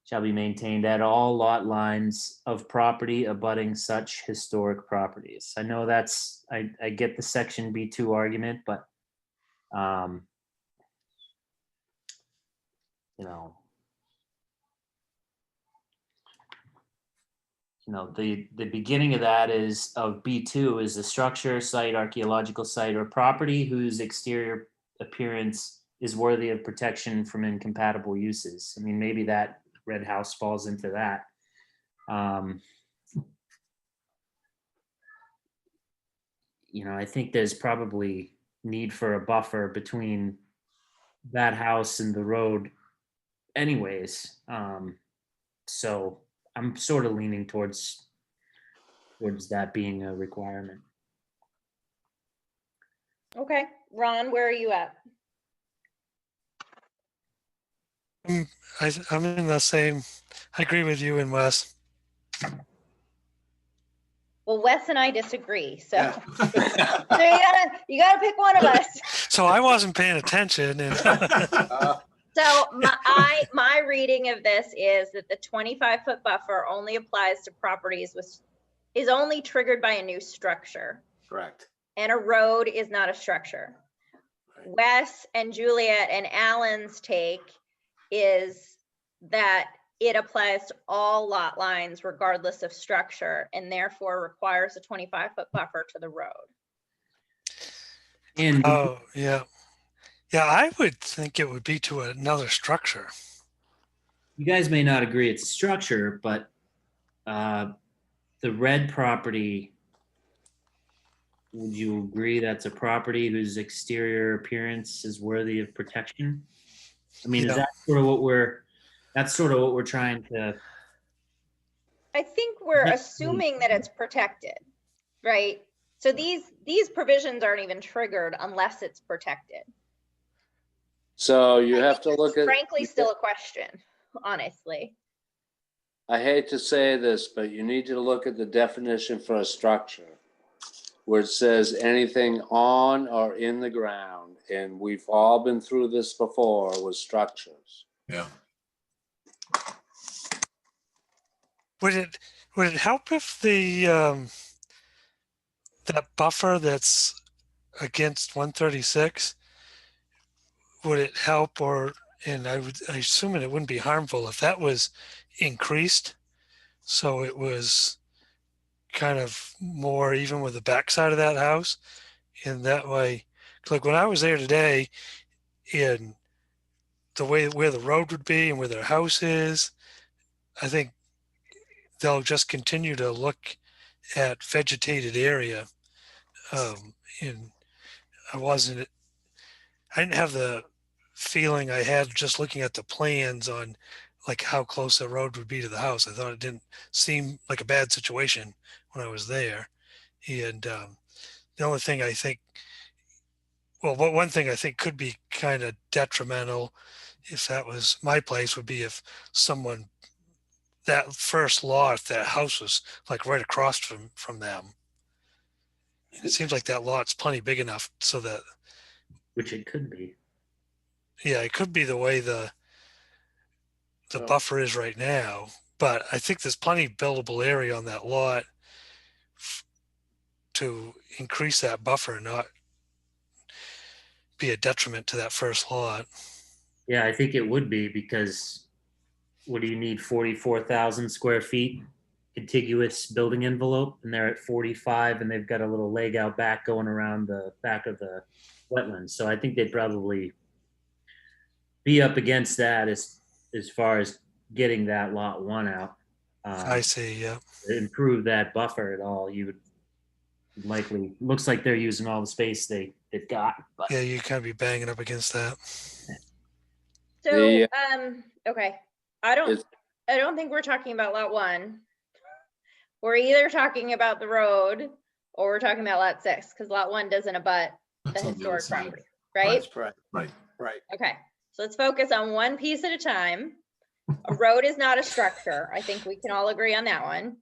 shall be maintained at all lot lines of property abutting such historic properties. I know that's, I get the section B2 argument, but, the beginning of that is of B2 is a structure, site, archaeological site, or property whose exterior appearance is worthy of protection from incompatible uses. I mean, maybe that red house falls into that. I think there's probably need for a buffer between that house and the road anyways. So I'm sort of leaning towards that being a requirement. Okay, Ron, where are you at? I'm in the same, I agree with you and Wes. Well, Wes and I disagree, so, Yeah. so you gotta pick one of us. So I wasn't paying attention and So my reading of this is that the 25-foot buffer only applies to properties is only triggered by a new structure, Correct. and a road is not a structure. Right. Wes and Juliet and Alan's take is that it applies to all lot lines regardless of structure, and therefore requires a 25-foot buffer to the road. And oh yeah. Yeah, I would think it would be to another structure. you guys may not agree it's a structure, but the red property, would you agree that's a property whose exterior appearance is worthy of protection? I mean, Yeah. is that sort of what we're trying to, I think we're Yeah. assuming that it's protected, right? So these provisions aren't even triggered unless it's protected. So you I have think to this look is at. frankly still a question, honestly. I hate to say this, but you need to look at the definition for a structure where it says anything on or in the ground. And we've all been through this before with structures. Yeah, Would it help if the that buffer that's against 136, would it help, or, and I assume it wouldn't be harmful if that was increased, so it was kind of more even with the backside of that house, and that way, like when I was there today, in the way where the road would be and where their house is, I think they'll just continue to look at vegetated area. And I didn't have the feeling I had just looking at the plans on like how close the road would be to the house. I thought it didn't seem like a bad situation when I was there. And the only thing I think, well, one thing I think could be kind of detrimental if that was my place would be if someone, that first lot, that house was like right across from them. It seems like that lot's plenty big enough so that, Which it could be. yeah, it could be the way the Oh. buffer is right now, but I think there's plenty of buildable area on that lot to increase that buffer and not be a detriment to that first lot. Yeah, I think it would be, because what do you need, 44,000 square feet contiguous building envelope, and they're at 45, and they've got a little leg out back going around the back of the wetlands. So I think they'd probably be up against that as far as getting that lot one out. I see, yeah. To improve that buffer at all, you would likely, looks like they're using all the space they've got, but Yeah, you kind of be banging up against that. So, The, okay, I don't think we're talking about lot 1. We're either talking about the road or we're talking about lot 6, because lot 1 doesn't abut the That's on the other historic side. property, right? That's correct. Right. Right. Okay, so let's focus on one piece at a time. A road is not a structure. I think we can all agree on that one.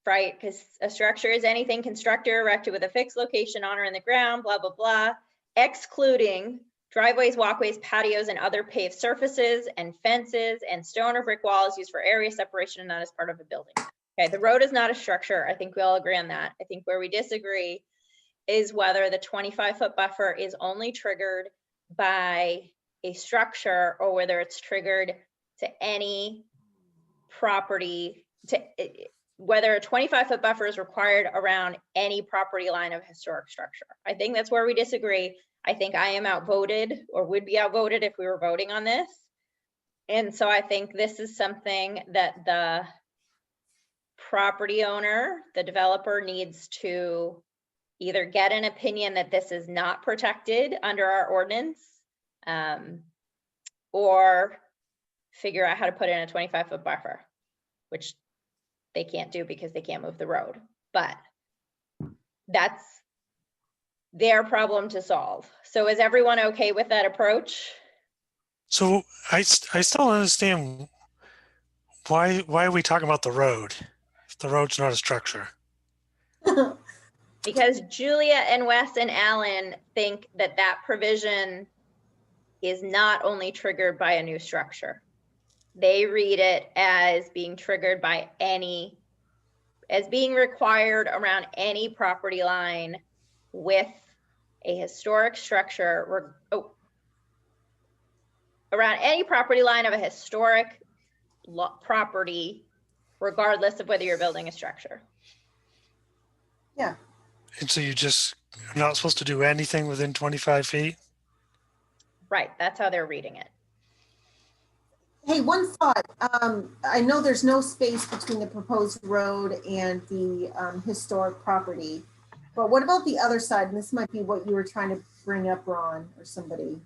Right, because a structure is anything constructed or erected with a fixed location on or in the ground, blah, blah, blah, excluding driveways, walkways, patios, and other paved surfaces and fences and stone or brick walls used for area separation and not as part of a building. Okay, the road is not a structure. I think we all agree on that. I think where we disagree is whether the 25-foot buffer is only triggered by a structure or whether it's triggered to any property, whether a 25-foot buffer is required around any property line of historic structure. I think that's where we disagree. I think I am outvoted or would be outvoted if we were voting on this. And so I think this is something that the property owner, the developer, needs to either get an opinion that this is not protected under our ordinance, or figure out how to put in a 25-foot buffer, which they can't do because they can't move the road. But that's their problem to solve. So is everyone okay with that approach? So I still don't understand why are we talking about the road if the road's not a structure? Because Julia and Wes and Alan think that that provision is not only triggered by a new structure. They read it as being triggered by as being required around any property line with a historic structure, around any property line of a historic property, regardless of whether you're building a structure. Yeah. And so you just are not supposed to do anything within 25 feet? Right, that's how they're reading it. Hey, one thought. I know there's no space between the proposed road and the historic property, but what about the other side? And this might be what you were trying to bring up, Ron, or somebody.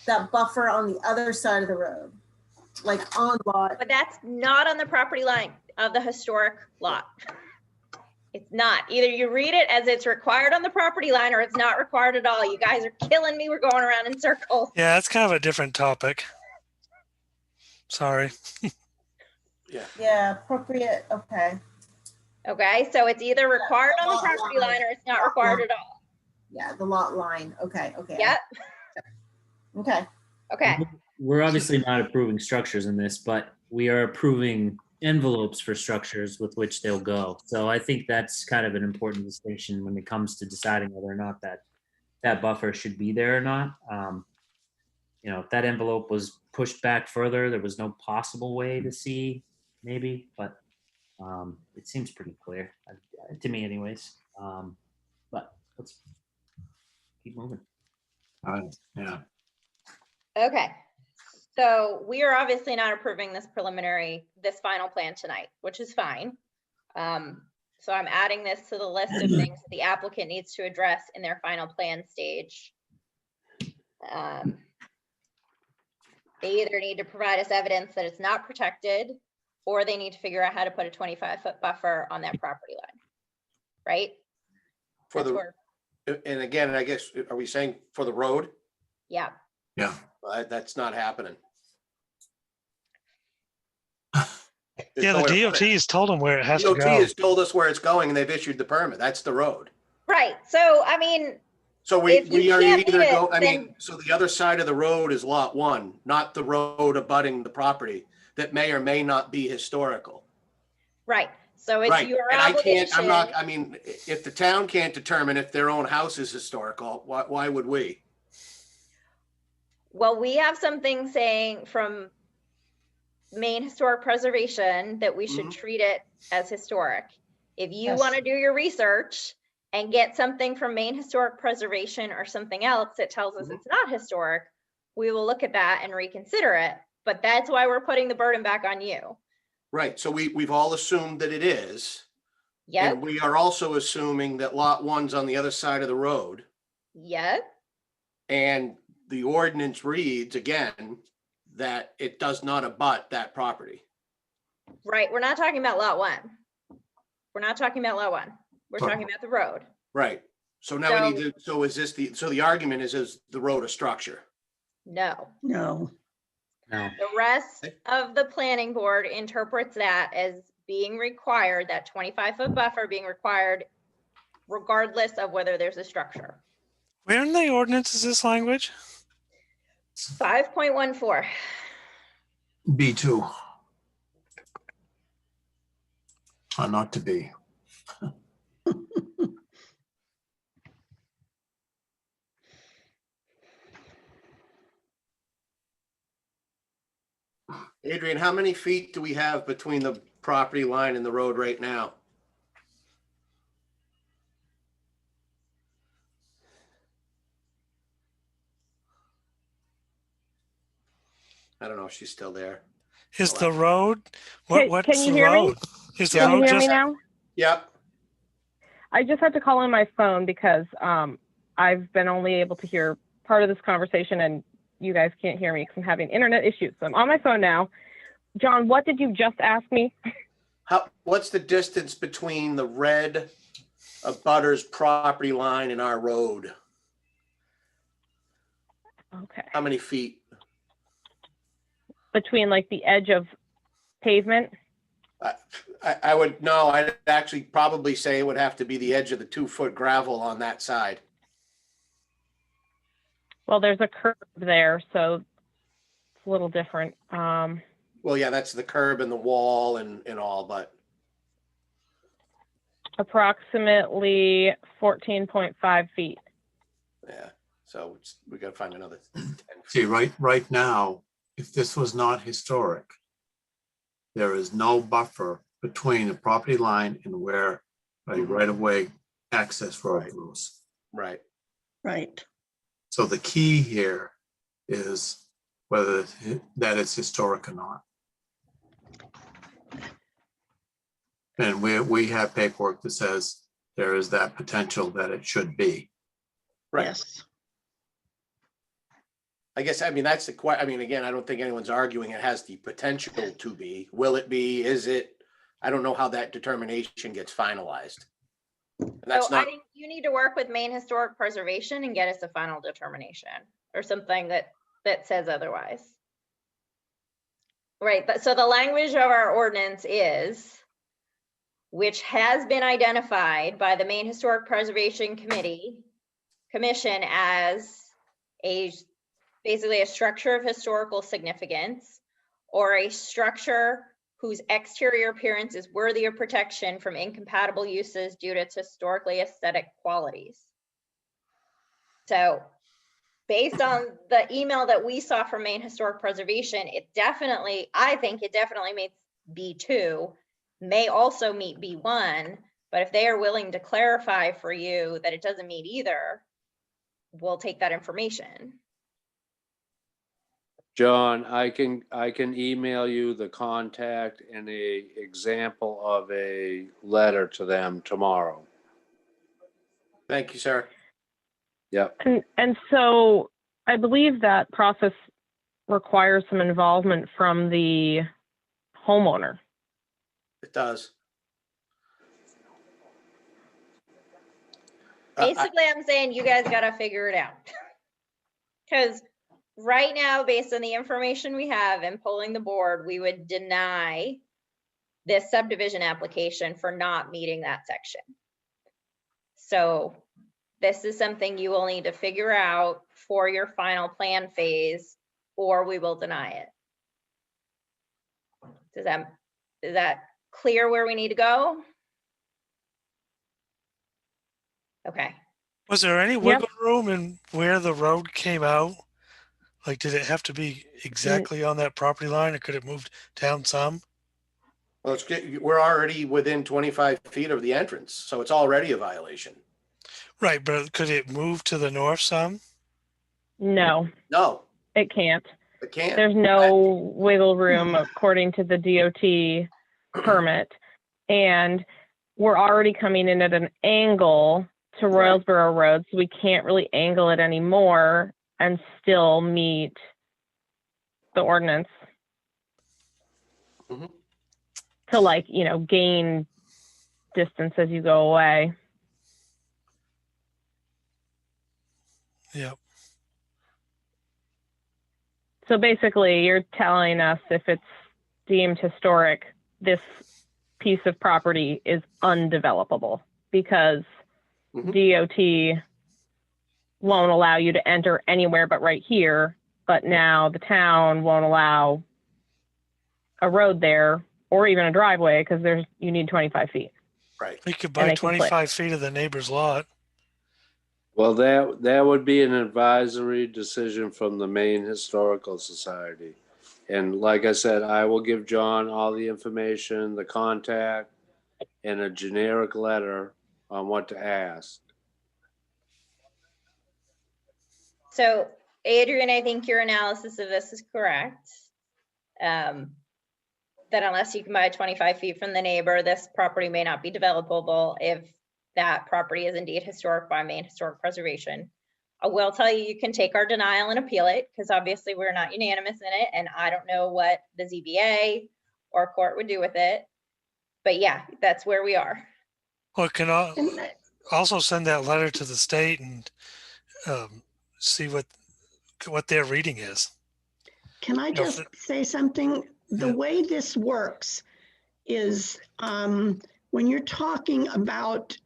That buffer on the other side of the road, like on lot. But that's not on the property line of the historic lot. It's not. Either you read it as it's required on the property line or it's not required at all. You guys are killing me. We're going around in circles. Yeah, that's kind of a different topic. Sorry. Yeah, appropriate. Okay. Okay, so it's either required on the property line or it's not required at all. Yeah, the lot line. Okay. Okay. Yep. Okay. Okay. we're obviously not approving structures in this, but we are approving envelopes for structures with which they'll go. So I think that's kind of an important distinction when it comes to deciding whether or not that buffer should be there or not. You know, if that envelope was pushed back further, there was no possible way to see maybe, but it seems pretty clear to me anyways. But let's keep moving. Yeah, Okay, so we are obviously not approving this final plan tonight, which is fine. So I'm adding this to the list of things that the applicant needs to address in their final plan stage. They either need to provide us evidence that it's not protected, or they need to figure out how to put a 25-foot buffer on that property line, right? For That's the, where- and again, I guess, are we saying for the road? Yeah, yeah. That's not happening. There's Yeah, the nowhere to put DOT it. has told them where it has to DOT go. has told us where it's going and they've issued the permit. That's the road. right. So, I mean, So If you we are can't either meet it, go, I mean, then- so the other side of the road is lot one, not the road abutting the property that may or may not be historical. right. So it's Right, your and I can't, obligation. I'm not, I mean, if the town can't determine if their own house is historical, why would we? Well, we have something saying from Maine Historic Preservation that we should Mhm. treat it as historic. If you Yes. want to do your research and get something from Maine Historic Preservation or something else that tells us Mhm. it's not historic, we will look at that and reconsider it. But that's why we're putting the burden back on you. Right, so we've all assumed that it is. Yep, And we are also assuming that lot one's on the other side of the road. yep, And the ordinance reads again, that it does not abut that property. right. We're not talking about lot one. We're not talking about lot one. We're But- talking about the road. Right, so now we need to, so is this so the argument is the road a structure? No. No, No. The rest of the planning board interprets that as being required, that 25-foot buffer being required regardless of whether there's a structure. Where in the ordinance is this language? 5.14. B2. Not to be. Adrian, how many feet do we have between the property line and the road right now? I don't know if she's still there. Is Oh, the road, Can what's you the hear me? road? Is the Yeah. Can you road hear me just, now? Yep, I just had to call in my phone because I've been only able to hear part of this conversation and you guys can't hear me because I'm having internet issues. So I'm on my phone now. John, what did you just ask me? what's the distance between the red abutter's property line and our road? Okay. How many feet? Between like the edge of pavement? I would, no, I'd actually probably say it would have to be the edge of the 2-foot gravel on that side. Well, there's a curb there, so it's a little different. Well, yeah, that's the curb and the wall and all, but Approximately 14.5 feet. yeah, so we gotta find another 10 See, feet. right now, if this was not historic, there is no buffer between the property line and where a right-of-way access road Right. goes. Right, right. So the key here is whether that it's historic or not. And we have paperwork that says there is that potential that it should be. right. Yes. I guess, I mean, that's the I mean, again, I don't think anyone's arguing it has the potential to be. Will it be? Is it? I don't know how that determination gets finalized. And that's So I not, think you need to work with Maine Historic Preservation and get us a final determination or something that says otherwise. Right, but so the language of our ordinance is, which has been identified by the Maine Historic Preservation Commission as basically a structure of historical significance, or a structure whose exterior appearance is worthy of protection from incompatible uses due to its historically aesthetic qualities. So based on the email that we saw from Maine Historic Preservation, I think it definitely meets B2, may also meet B1, but if they are willing to clarify for you that it doesn't meet either, we'll take that information. John, I can email you the contact and a example of a letter to them tomorrow. Thank you, sir. Yep. And so I believe that process requires some involvement from the homeowner. It does. Basically, I'm saying you guys gotta figure it out. Because right now, based on the information we have and polling the board, we would deny this subdivision application for not meeting that section. So this is something you will need to figure out for your final plan phase, or we will deny it. Is that clear where we need to go? Okay. Was there any wiggle room in where the road came out? Like, did it have to be exactly on that property line, or could it move down some? Well, we're already within 25 feet of the entrance, so it's already a violation. Right, but could it move to the north some? No, No, it can't. it can't. There's no wiggle room according to the DOT permit. And we're already coming in at an angle to Royalsboro Road, so we can't really angle it anymore and still meet the ordinance. Mhm. To, like, you know, gain distance as you go away. Yep. So basically, you're telling us if it's deemed historic, this piece of property is undevelopable because DOT won't allow you to enter anywhere but right here, but now the town won't allow a road there or even a driveway because you need 25 feet. Right. You could And buy they can click. 25 feet of the neighbor's lot. Well, that would be an advisory decision from the Maine Historical Society. And like I said, I will give John all the information, the contact, and a generic letter on what to ask. So Adrian, I think your analysis of this is correct. That unless you can buy 25 feet from the neighbor, this property may not be developable if that property is indeed historic by Maine Historic Preservation. I will tell you, you can take our denial and appeal it because obviously we're not unanimous in it and I don't know what the ZBA or court would do with it. But yeah, that's where we are. Well, it can also send that letter to the state and see what their reading is. Can I just say something? The way this works is when you're talking about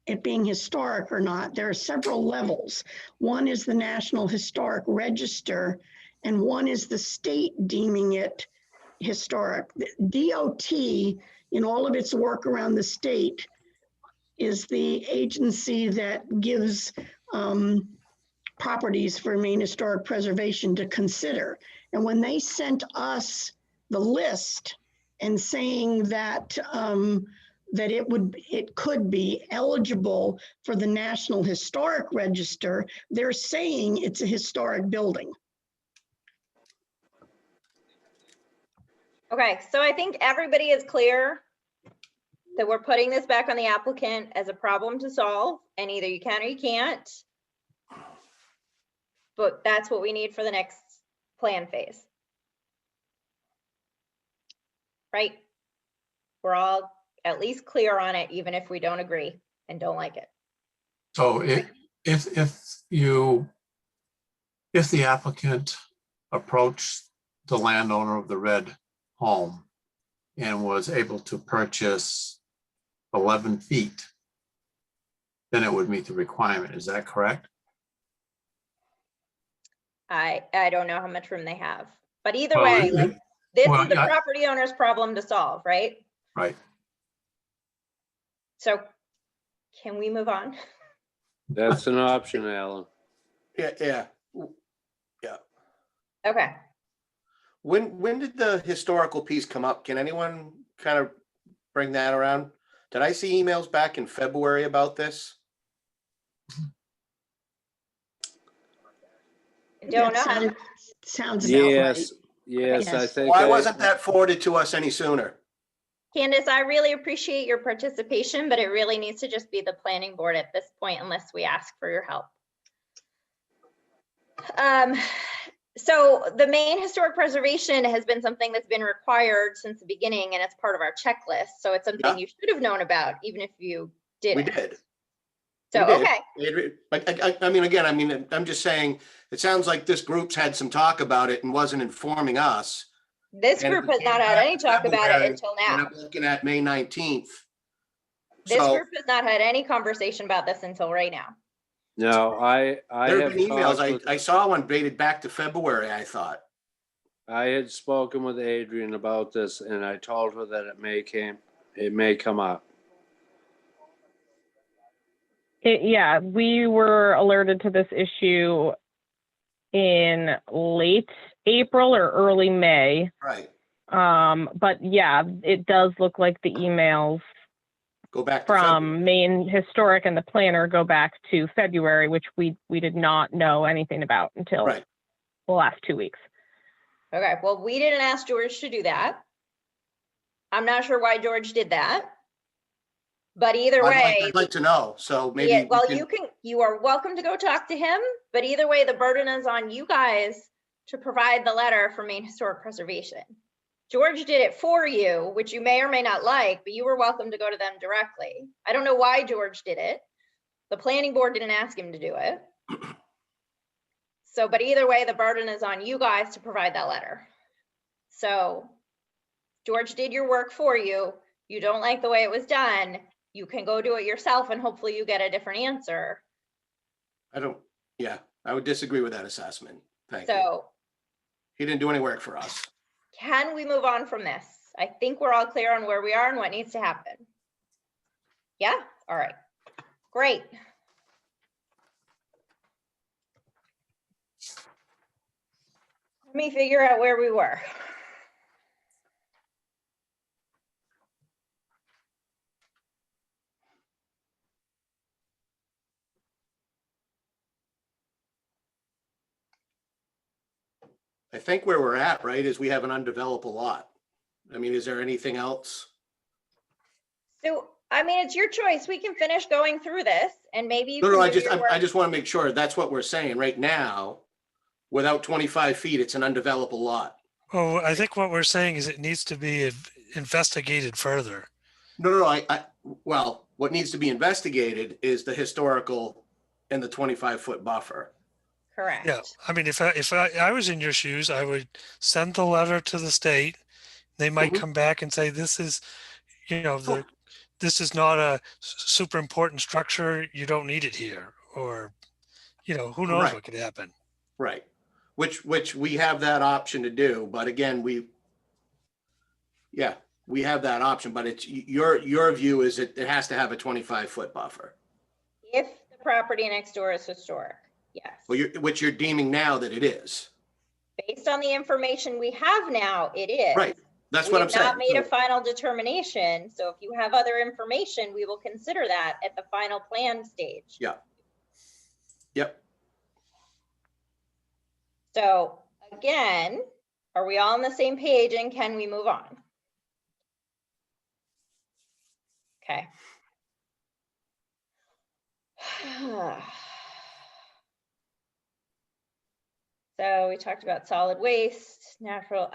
it being historic or not, there are several levels. One is the National Historic Register, and one is the state deeming it historic. The DOT, in all of its work around the state, is the agency that gives properties for Maine Historic Preservation to consider. And when they sent us the list and saying that that it could be eligible for the National Historic Register, they're saying it's a historic building. Okay, so I think everybody is clear that we're putting this back on the applicant as a problem to solve, and either you can or you can't. But that's what we need for the next plan phase. Right? We're all at least clear on it, even if we don't agree and don't like it. So if the applicant approached the landowner of the red home and was able to purchase 11 feet, then it would meet the requirement. Is that correct? I don't know how much room they have. But either Well, way, like, this well, is the yeah. property owner's problem to solve, right? Right. So can we move on? That's an option, Alan. Yeah. Okay. When did the historical piece come up? Can anyone kind of bring that around? Did I see emails back in February about this? I don't know. Sounds about right. Yes, I Yes. think. Why wasn't that forwarded to us any sooner? Candace, I really appreciate your participation, but it really needs to just be the planning board at this point unless we ask for your help. So the main historic preservation has been something that's been required since the beginning, and it's part of our checklist. So it's something Yeah. you should have known about, even if you didn't. We did. So, We did. okay. But I'm just saying, it sounds like this group's had some talk about it and wasn't informing us. This And group it has not came had back any in talk about it February, until And now. I'm looking at May 19th. This So group has not had any conversation about this until right now. No, I there have have been emails. talked with, I saw one dated back to February, I thought. I had spoken with Adrian about this and I told her that it may come up. Yeah, we were alerted to this issue in late April or early May. Right. But yeah, it does look like the emails Go back to February. from Maine Historic and the planner go back to February, which we did not know anything about until Right. the last 2 weeks. Okay, well, we didn't ask George to do that. I'm not sure why George did that. But either way, I'd like to know. So maybe. yeah, we well, can- you are welcome to go talk to him, but either way, the burden is on you guys to provide the letter for Maine Historic Preservation. George did it for you, which you may or may not like, but you were welcome to go to them directly. I don't know why George did it. The planning board didn't ask him to do it. So, but either way, the burden is on you guys to provide that letter. So George did your work for you. You don't like the way it was done. You can go do it yourself and hopefully you get a different answer. I would disagree with that assessment. Thank you. So He didn't do any work for us. can we move on from this? I think we're all clear on where we are and what needs to happen. Yeah, all right, great. Let me figure out where we were. I think where we're at, right, is we have an undeveloped lot. I mean, is there anything else? So, I mean, it's your choice. We can finish going through this and maybe you No, can I do your work. just want to make sure that's what we're saying right now. Without 25 feet, it's an undeveloped lot. Well, I think what we're saying is it needs to be investigated further. No, well, what needs to be investigated is the historical and the 25-foot buffer. Correct. Yeah, I mean, if I was in your shoes, I would send the letter to the state. They might Mhm. come back and say, this is, this is not a super important structure. You don't need it here. Or, who knows Right. what could happen. Right. Which we have that option to do, but again, we have that option, but it's your view is it has to have a 25-foot buffer. If the property next door is historic, yes. Well, which you're deeming now that it is. Based on the information we have now, it is. Right. That's We what I'm have saying. not made a So- final determination, so if you have other information, we will consider that at the final plan stage. Yeah. Yep. So again, are we all on the same page and can we move on? Okay. So we talked about solid waste, natural,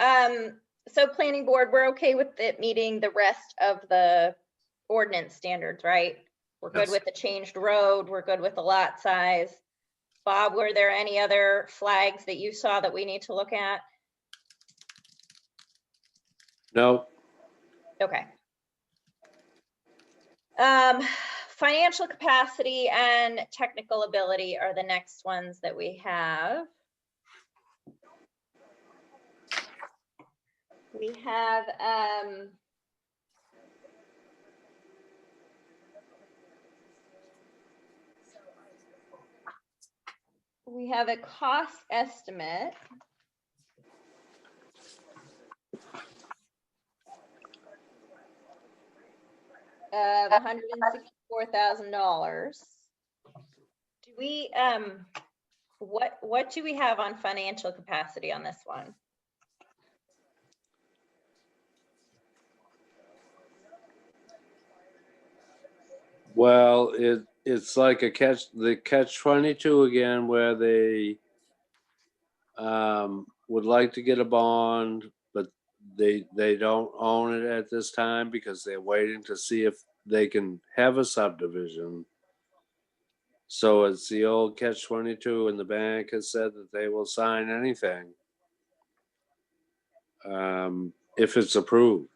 so planning board, we're okay with it meeting the rest of the ordinance standards, right? We're good Yes. with the changed road, we're good with the lot size. Bob, were there any other flags that you saw that we need to look at? No, Okay. Financial capacity and technical ability are the next ones that we have. We have, we have a cost estimate of $164,000. Do we, what do we have on financial capacity on this one? Well, it's like the catch 22 again, where they would like to get a bond, but they don't own it at this time because they're waiting to see if they can have a subdivision. So it's the old catch 22, and the bank has said that they will sign anything if it's approved.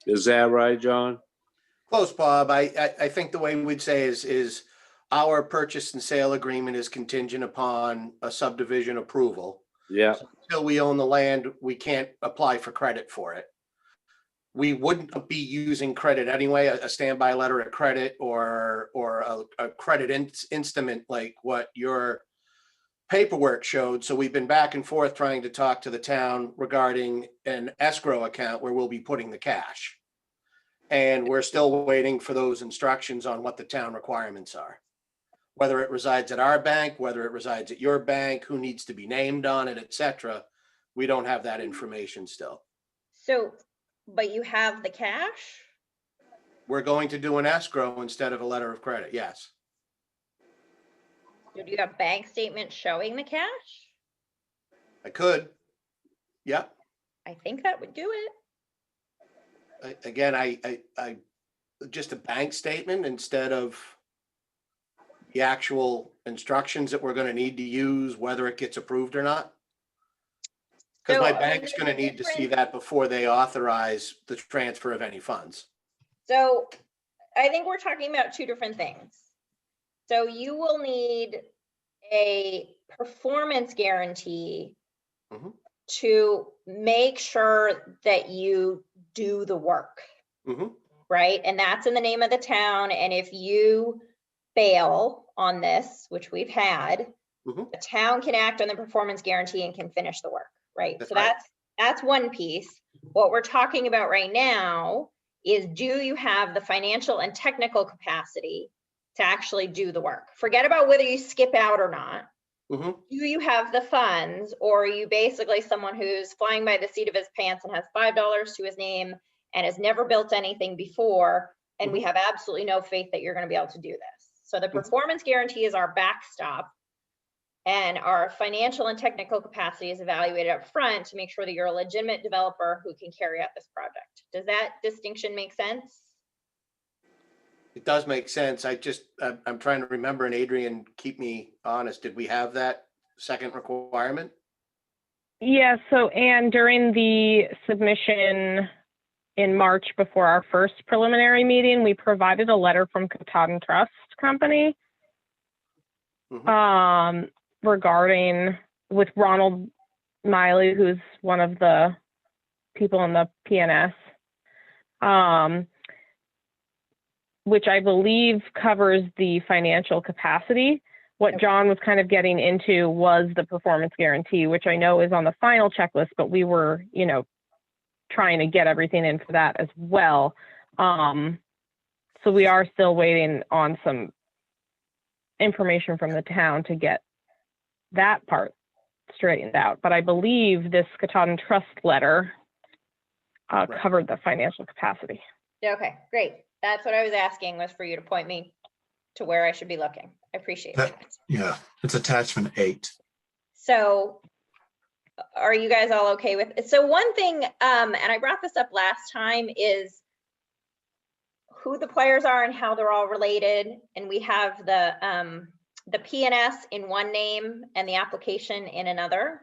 Is that right, John? Close, Bob. I think the way we'd say is our purchase and sale agreement is contingent upon a subdivision approval. Yeah. Until we own the land, we can't apply for credit for it. We wouldn't be using credit anyway, a standby letter of credit or a credit instrument like what your paperwork showed. So we've been back and forth trying to talk to the town regarding an escrow account where we'll be putting the cash. And we're still waiting for those instructions on what the town requirements are. Whether it resides at our bank, whether it resides at your bank, who needs to be named on it, et cetera. We don't have that information still. So, but you have the cash? We're going to do an escrow instead of a letter of credit, yes. Do you have bank statements showing the cash? I could. Yep. I think that would do it. Again, I just a bank statement instead of the actual instructions that we're going to need to use, whether it gets approved or not. Because my bank's going to need to see that before they authorize the transfer of any funds. So I think we're talking about two different things. So you will need a performance guarantee to make sure that you do the work, right? And that's in the name of the town. And if you fail on this, which we've had, the town can act on the performance guarantee and can finish the work, right? That's So right. that's one piece. What we're talking about right now is, do you have the financial and technical capacity to actually do the work? Forget about whether you skip out or not. Do you have the funds, or are you basically someone who's flying by the seat of his pants and has $5 to his name and has never built anything before, and we have absolutely no faith that you're going to be able to do this? So the performance guarantee is our backstop, and our financial and technical capacity is evaluated up front to make sure that you're a legitimate developer who can carry out this project. Does that distinction make sense? It does make sense. I'm trying to remember, and Adrian, keep me honest. Did we have that second requirement? Yeah, so Anne, during the submission in March before our first preliminary meeting, we provided a letter from Katahdin Trust Company regarding, with Ronald Miley, who's one of the people in the PNS, which I believe covers the financial capacity. What John was kind of getting into was the performance guarantee, which I know is on the final checklist, but we were, trying to get everything in for that as well. So we are still waiting on some information from the town to get that part straightened out. But I believe this Katahdin Trust letter covered the financial capacity. Okay, great. That's what I was asking, was for you to point me to where I should be looking. I appreciate that. Yeah, it's attachment 8. So are you guys all okay with it? So one thing, and I brought this up last time, is who the players are and how they're all related. And we have the PNS in one name and the application in another.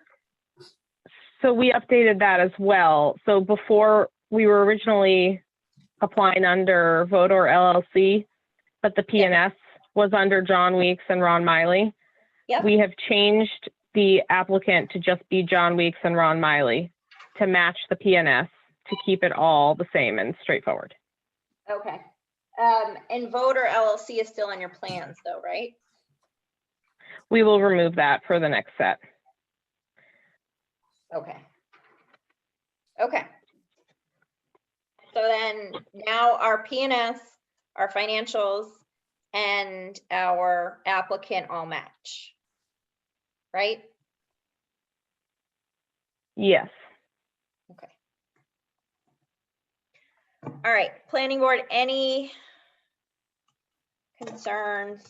So we updated that as well. So before, we were originally applying under Vodor LLC, but the PNS was under John Weeks and Ron Miley. Yep. We have changed the applicant to just be John Weeks and Ron Miley. to match the PNS to keep it all the same and straightforward. Okay. And Voter LLC is still in your plans though, right? We will remove that for the next set. Okay. Okay. So then now our PNS, our financials, and our applicant all match, right? Yes. Okay. All right, planning board, any concerns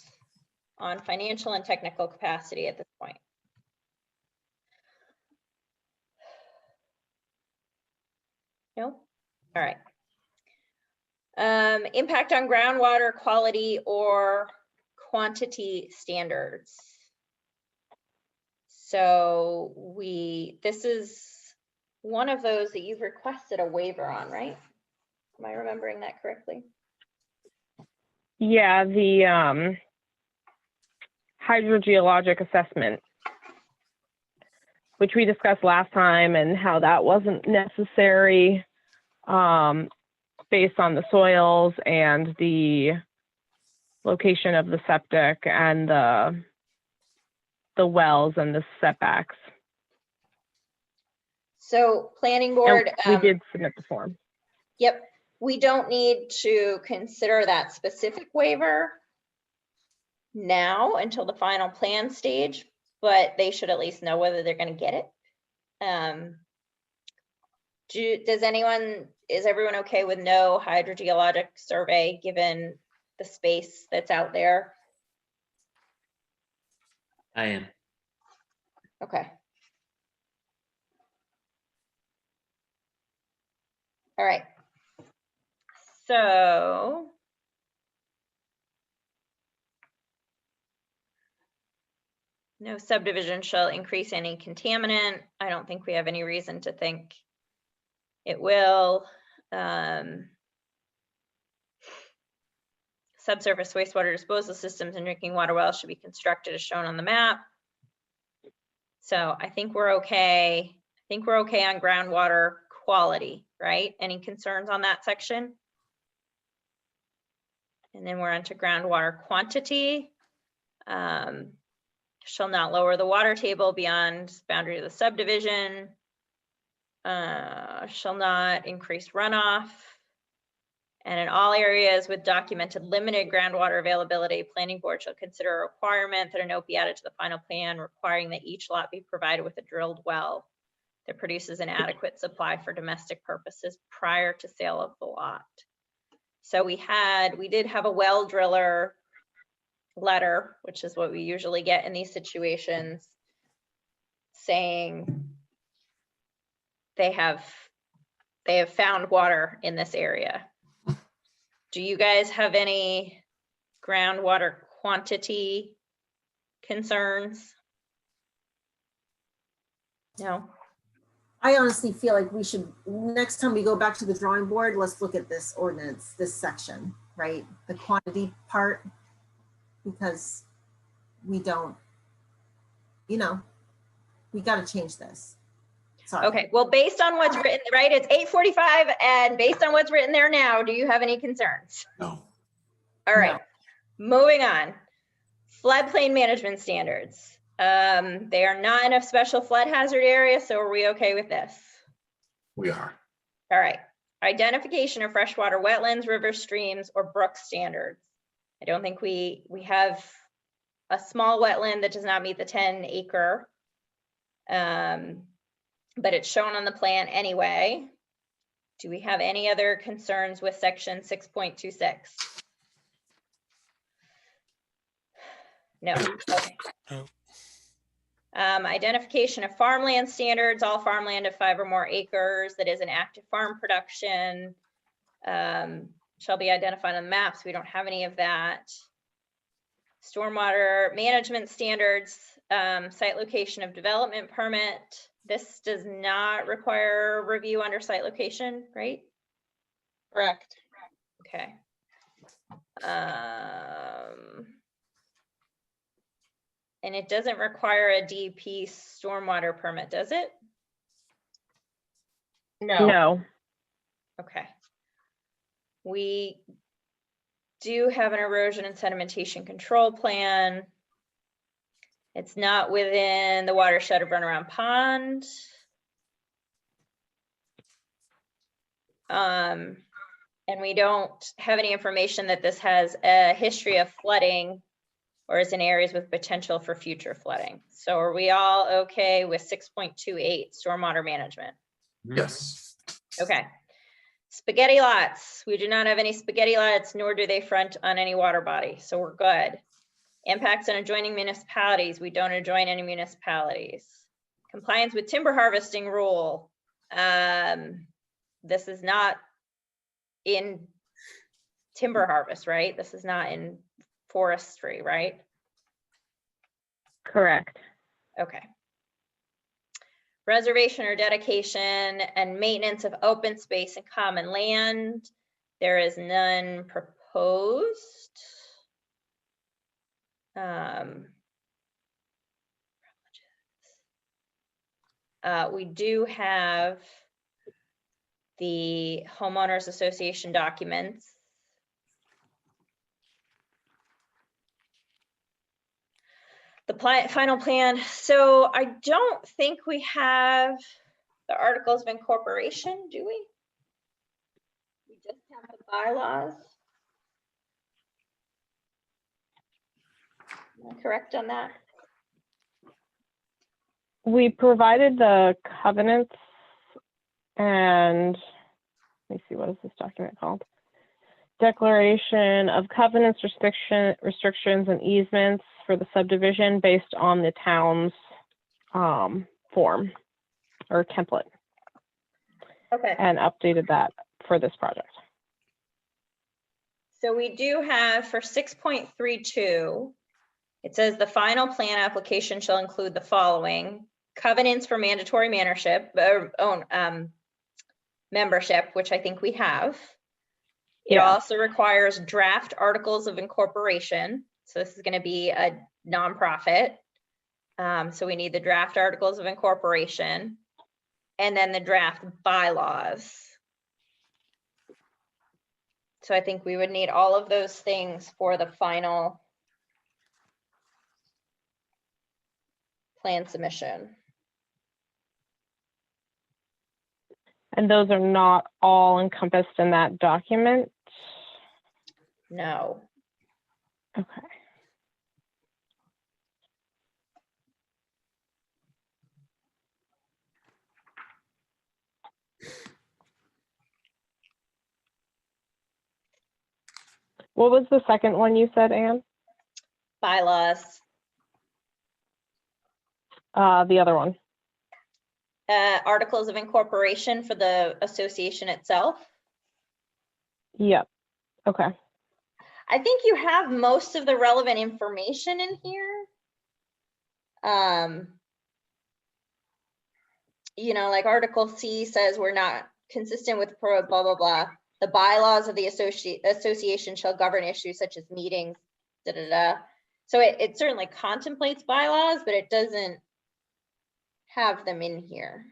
on financial and technical capacity at this point? No? All right. Impact on groundwater quality or quantity standards. So this is one of those that you've requested a waiver on, right? Am I remembering that correctly? Yeah, the hydrogeologic assessment, which we discussed last time, and how that wasn't necessary based on the soils and the location of the septic and the wells and the setbacks. So planning And board. we did submit the form. Yep, we don't need to consider that specific waiver now until the final plan stage, but they should at least know whether they're going to get it. Is everyone okay with no hydrogeologic survey given the space that's out there? I am. Okay. All right. So no subdivision shall increase any contaminant. I don't think we have any reason to think it will. Subsurface wastewater disposal systems and drinking water wells should be constructed as shown on the map. So I think we're okay. I think we're okay on groundwater quality, right? Any concerns on that section? And then we're onto groundwater quantity. Shall not lower the water table beyond boundary of the subdivision. Shall not increase runoff. And in all areas with documented limited groundwater availability, planning board shall consider a requirement that a note be added to the final plan requiring that each lot be provided with a drilled well that produces an adequate supply for domestic purposes prior to sale of the lot. So we did have a well driller letter, which is what we usually get in these situations, saying they have found water in this area. Do you guys have any groundwater quantity concerns? No? I honestly feel like we should, next time we go back to the drawing board, let's look at this ordinance, this section, right? The quantity part, because we don't, we got to change this. Sorry. Okay, well, based on what's written, right, it's 8:45, and based on what's written there now, do you have any concerns? No. All right, moving on. Floodplain management standards. They are not in a special flood hazard area, so are we okay with this? We are. All right. Identification of freshwater wetlands, rivers, streams, or brook standards. I don't think we have a small wetland that does not meet the 10-acre, but it's shown on the plan anyway. Do we have any other concerns with section 6.26? No. Okay. No. Identification of farmland standards, all farmland of 5 or more acres that is an active farm production shall be identified on the maps. We don't have any of that. Stormwater management standards, site location of development permit. This does not require review under site location, right? Correct. Okay. And it doesn't require a DEP stormwater permit, does it? No, No. Okay. We do have an erosion and sedimentation control plan. It's not within the watershed of Runaround Pond. And we don't have any information that this has a history of flooding or is in areas with potential for future flooding. So are we all okay with 6.28 stormwater management? Yes. Okay. Spaghetti lots. We do not have any spaghetti lots, nor do they front on any water body. So we're good. Impacts on adjoining municipalities. We don't adjoin any municipalities. Compliance with timber harvesting rule. This is not in timber harvest, right? This is not in forestry, right? Correct. Okay. Reservation or dedication and maintenance of open space and common land. There is none proposed. We do have the homeowners association documents. The final plan. So I don't think we have the articles of incorporation, do we? We just have the bylaws. Am I correct on that? We provided the covenants and let me see, what is this document called? Declaration of covenants, restrictions and easements for the subdivision based on the town's form or template, Okay. and updated that for this project. So we do have for 6.32, it says the final plan application shall include the following: covenants for mandatory membership, which I think we have. It Yeah. also requires draft articles of incorporation. So this is going to be a nonprofit. So we need the draft articles of incorporation and then the draft bylaws. So I think we would need all of those things for the final plan submission. And those are not all encompassed in that document? No. Okay. What was the second one you said, Anne? Bylaws. The other one. Articles of incorporation for the association itself. Yep. Okay. I think you have most of the relevant information in here. You know, like Article C says we're not consistent with blah, blah, blah. The bylaws of the association shall govern issues such as meetings, da, da, da. So it certainly contemplates bylaws, but it doesn't have them in here.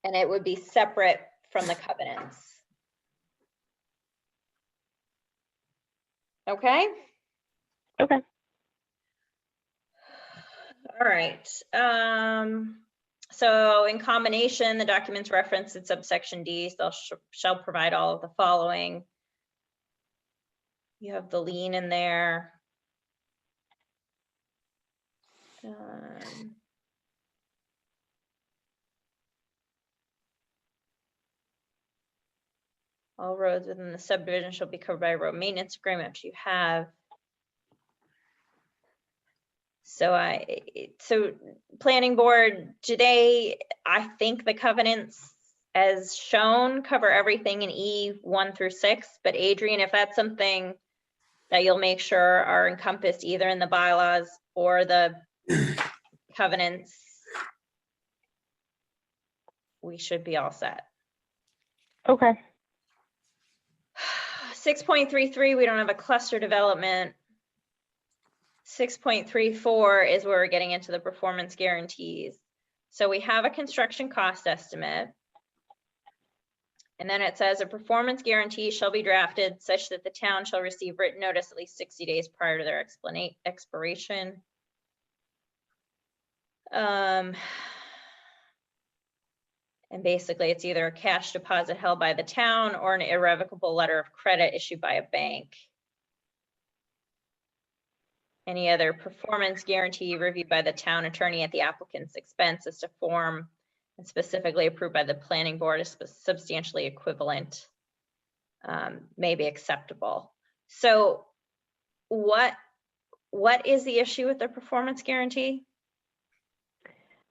And it would be separate from the covenants. Okay? Okay. All right. So in combination, the documents referenced in subsection D shall provide all of the following. You have the lien in there. All roads within the subdivision shall be covered by a road maintenance agreement, which you have. So planning board, I think the covenants as shown cover everything in E1 through 6, but Adrian, if that's something that you'll make sure are encompassed either in the bylaws or the covenants, we should be all set. Okay. 6.33, we don't have a cluster development. 6.34 is where we're getting into the performance guarantees. So we have a construction cost estimate. And then it says a performance guarantee shall be drafted such that the town shall receive written notice at least 60 days prior to their expiration. And basically it's either a cash deposit held by the town or an irrevocable letter of credit issued by a bank. Any other performance guarantee reviewed by the town attorney at the applicant's expense as to form and specifically approved by the planning board is substantially equivalent, may be acceptable. So what is the issue with the performance guarantee?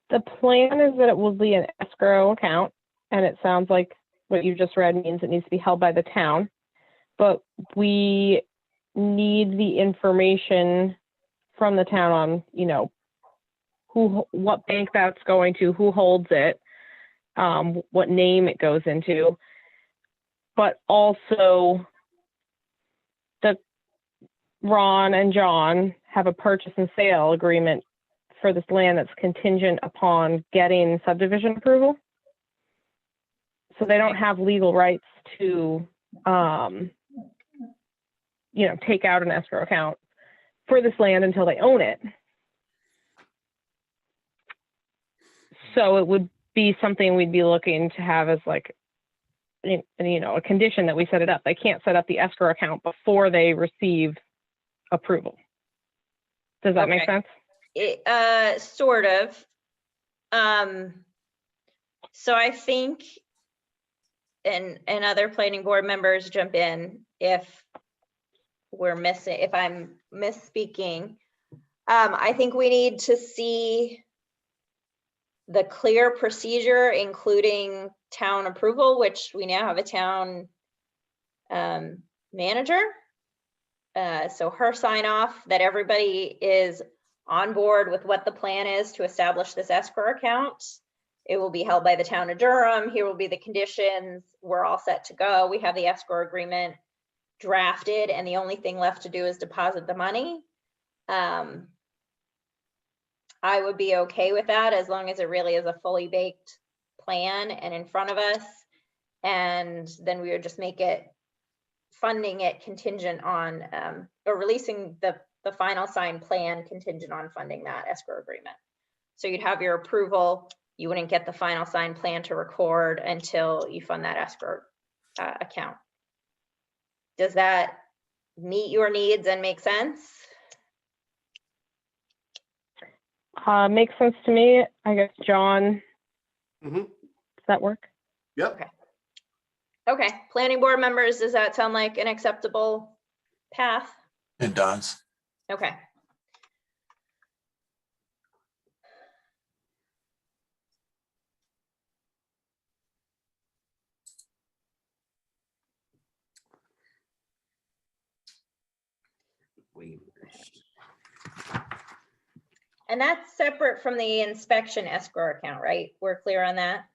The plan is that it will be an escrow account, and it sounds like what you just read means it needs to be held by the town. But we need the information from the town on, you know, what bank that's going to, who holds it, what name it goes into, but also Ron and John have a purchase and sale agreement for this land that's contingent upon getting subdivision approval. So they don't have legal rights to, you know, take out an escrow account for this land until they own it. So it would be something we'd be looking to have as like, you know, a condition that we set it up. They can't set up the escrow account before they receive approval. Does that make sense? Sort of. So I think, and other planning board members jump in if we're missing, if I'm misspeaking. I think we need to see the clear procedure, including town approval, which we now have a town manager. So her sign off that everybody is on board with what the plan is to establish this escrow account. It will be held by the town of Durham. Here will be the conditions. We're all set to go. We have the escrow agreement drafted, and the only thing left to do is deposit the money. I would be okay with that as long as it really is a fully baked plan and in front of us. And then we would just make it, funding it contingent on, or releasing the final signed plan contingent on funding that escrow agreement. So you'd have your approval. You wouldn't get the final signed plan to record until you fund that escrow account. Does that meet your needs and make sense? Makes sense to me. I guess, John, does that work? Yep. Okay, planning board members, does that sound like an acceptable path? It does. Okay. And that's separate from the inspection escrow account, right? We're clear on that?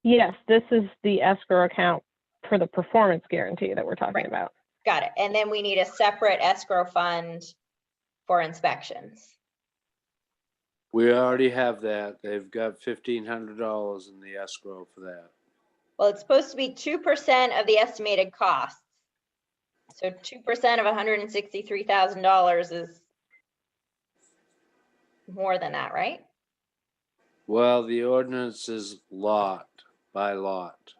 Yes, this is the escrow account for the performance guarantee that we're talking about. Got it. And then we need a separate escrow fund for inspections. We already have that. They've got $1,500 in the escrow for that. Well, it's supposed to be 2% of the estimated costs. So 2% of $163,000 is more than that, right? Well, the ordinance is lot by lot.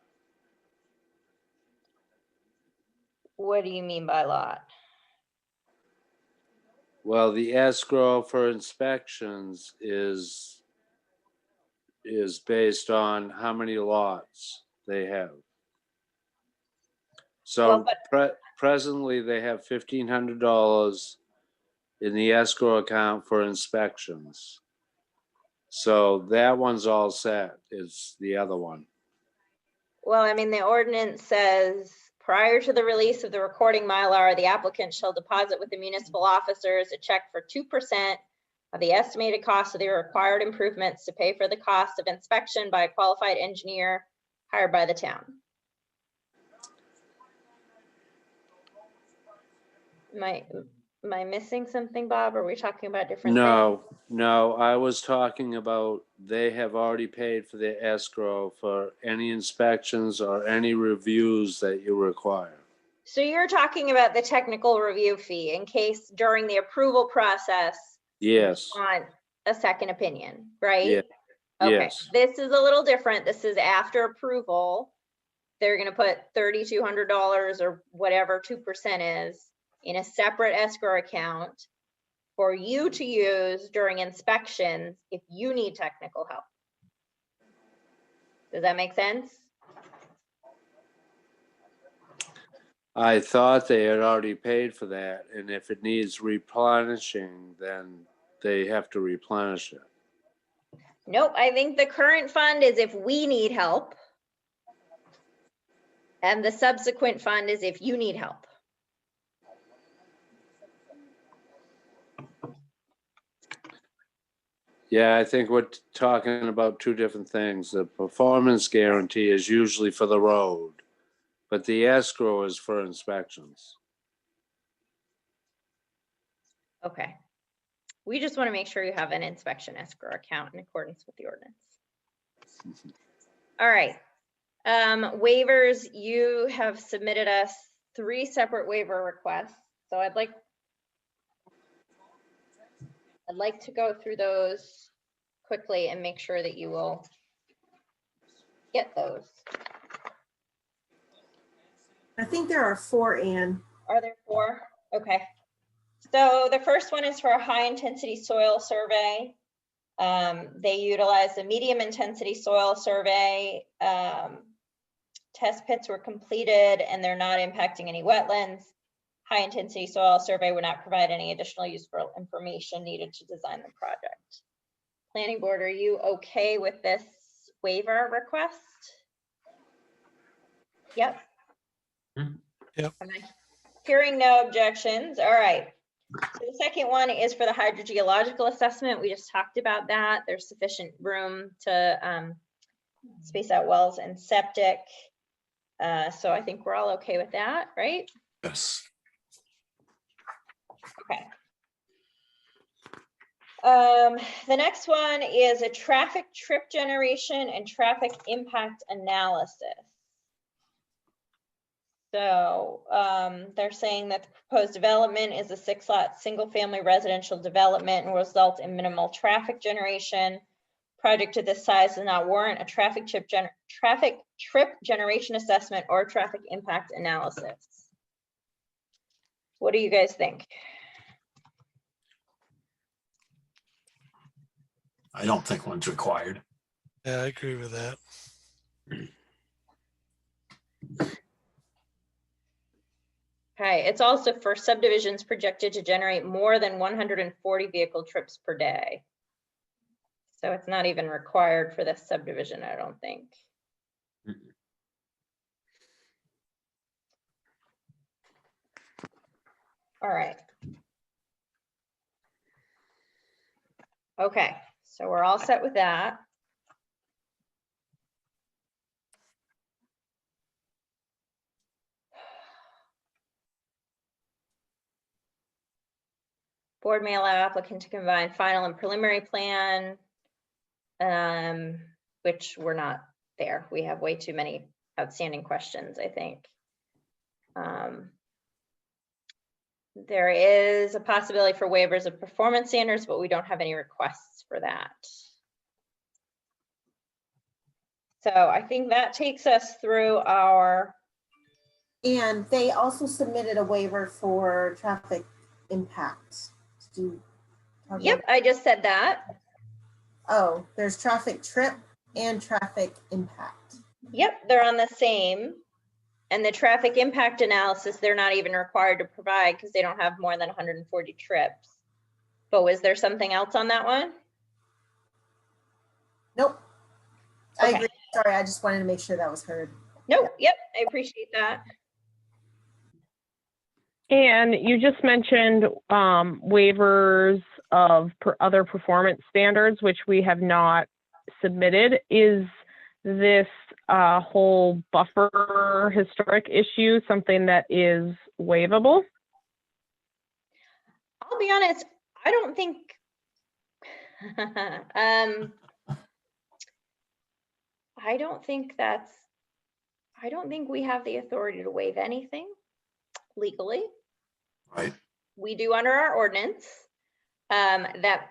What do you mean by lot? Well, the escrow for inspections is based on how many lots they have. So presently they have $1,500 in the escrow account for inspections. So that one's all set, is the other one. Well, I mean, the ordinance says prior to the release of the recording Mylar, the applicant shall deposit with the municipal officers a check for 2% of the estimated cost of the required improvements to pay for the cost of inspection by a qualified engineer hired by the town. Am I missing something, Bob? Are we talking about different things? No, I was talking about they have already paid for the escrow for any inspections or any reviews that you require. So you're talking about the technical review fee in case during the approval process, Yes, on a second opinion, right? yeah, Okay, yes. this is a little different. This is after approval. They're gonna put $3,200 or whatever 2% is in a separate escrow account for you to use during inspections if you need technical help. Does that make sense? I thought they had already paid for that, and if it needs replenishing, then they have to replenish it. Nope, I think the current fund is if we need help. And the subsequent fund is if you need help. Yeah, I think we're talking about two different things. The performance guarantee is usually for the road, but the escrow is for inspections. Okay. We just want to make sure you have an inspection escrow account in accordance with the ordinance. All right. Waivers, you have submitted us 3 separate waiver requests. So I'd like to go through those quickly and make sure that you will get those. I think there are 4, Ann. Are there 4? Okay. So the first one is for a high intensity soil survey. They utilize a medium intensity soil survey. Test pits were completed and they're not impacting any wetlands. High intensity soil survey would not provide any additional useful information needed to design the project. Planning board, are you okay with this waiver request? Yep. Yep. Am I hearing no objections? All right. So the second one is for the hydrogeological assessment. We just talked about that. There's sufficient room to space out wells and septic. So I think we're all okay with that, right? Yes. Okay. The next one is a traffic trip generation and traffic impact analysis. So they're saying that the proposed development is a 6-lot single-family residential development and will result in minimal traffic generation. Project of this size does not warrant a traffic trip generation assessment or traffic impact analysis. What do you guys think? I don't think one's required. Yeah, I agree with that. Okay, it's also for subdivisions projected to generate more than 140 vehicle trips per day. So it's not even required for this subdivision, I don't think. All right. Okay, so we're all set with that. Board may allow applicant to combine final and preliminary plan, which we're not there. We have way too many outstanding questions, I think. There is a possibility for waivers of performance standards, but we don't have any requests for that. So I think that takes us through our, And they also submitted a waiver for traffic impact. Did you talk yep, about- I just said that. Oh, there's traffic trip and traffic impact. Yep, they're on the same. And the traffic impact analysis, they're not even required to provide because they don't have more than 140 trips. But was there something else on that one? Nope. I Okay. agree. Sorry, I just wanted to make sure that was heard. Nope, yep, I appreciate that. And you just mentioned waivers of other performance standards, which we have not submitted. Is this whole buffer historic issue something that is waivable? I'll be honest, I don't think, I don't think that's, I don't think we have the authority to waive anything legally. Right. We do under our ordinance. That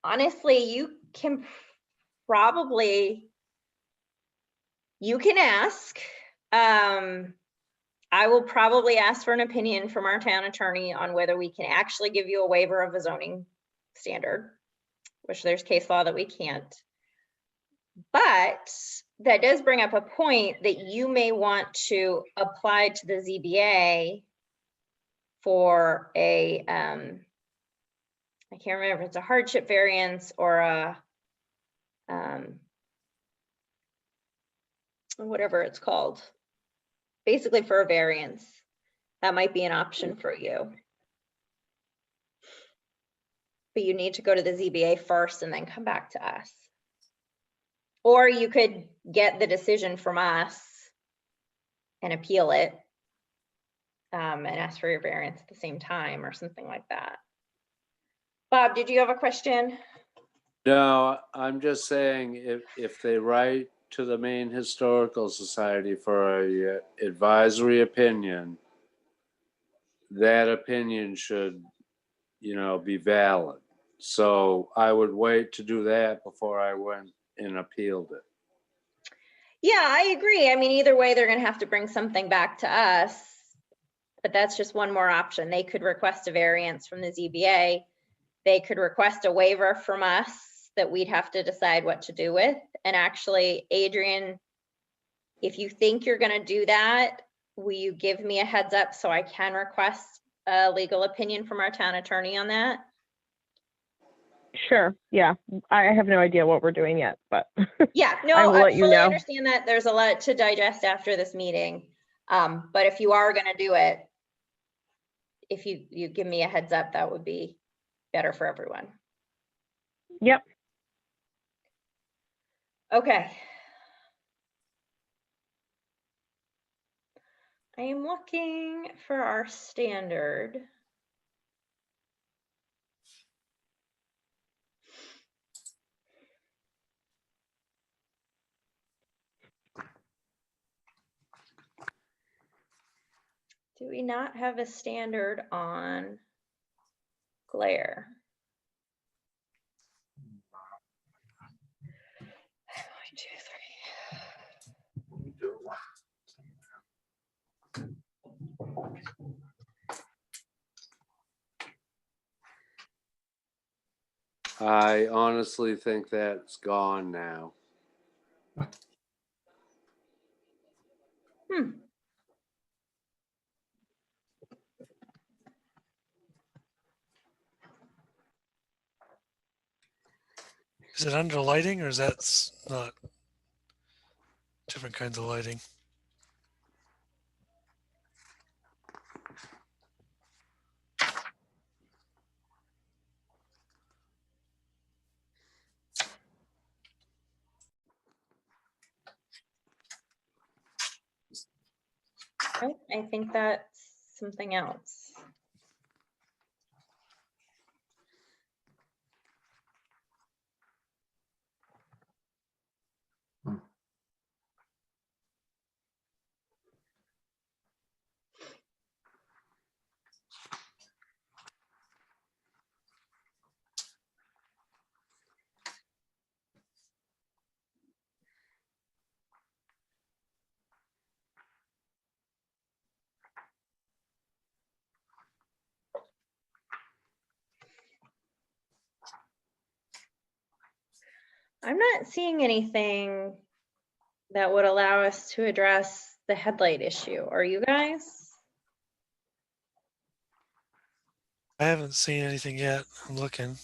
honestly, you can probably, you can ask. I will probably ask for an opinion from our town attorney on whether we can actually give you a waiver of a zoning standard, which there's case law that we can't. But that does bring up a point that you may want to apply to the ZBA for a, I can't remember if it's a hardship variance or a, whatever it's called. Basically for a variance. That might be an option for you. But you need to go to the ZBA first and then come back to us. Or you could get the decision from us and appeal it and ask for your variance at the same time or something like that. Bob, did you have a question? No, I'm just saying if they write to the Maine Historical Society for a advisory opinion, that opinion should, you know, be valid. So I would wait to do that before I went and appealed it. Yeah, I agree. I mean, either way, they're gonna have to bring something back to us. But that's just one more option. They could request a variance from the ZBA. They could request a waiver from us that we'd have to decide what to do with. And actually, Adrian, if you think you're gonna do that, will you give me a heads up so I can request a legal opinion from our town attorney on that? Sure. Yeah. I have no idea what we're doing yet, but Yeah, no, I will I let you fully know. understand that there's a lot to digest after this meeting. But if you are gonna do it, if you give me a heads up, that would be better for everyone. Yep. Okay. I am looking for our standard. Do we not have a standard on glare? One, two, three. I honestly think that's gone now. Hmm. Is it under lighting or is that not different kinds of lighting? Nope, I think that's something else. I'm not seeing anything that would allow us to address the headlight issue. Are you guys? I haven't seen anything yet. I'm looking.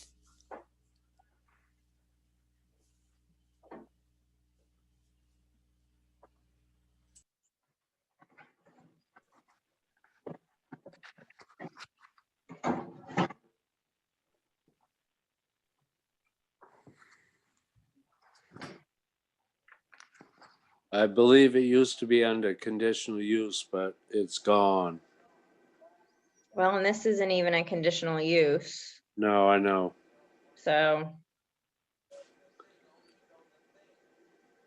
I believe it used to be under conditional use, but it's gone. Well, and this isn't even a conditional use, No, I know. so.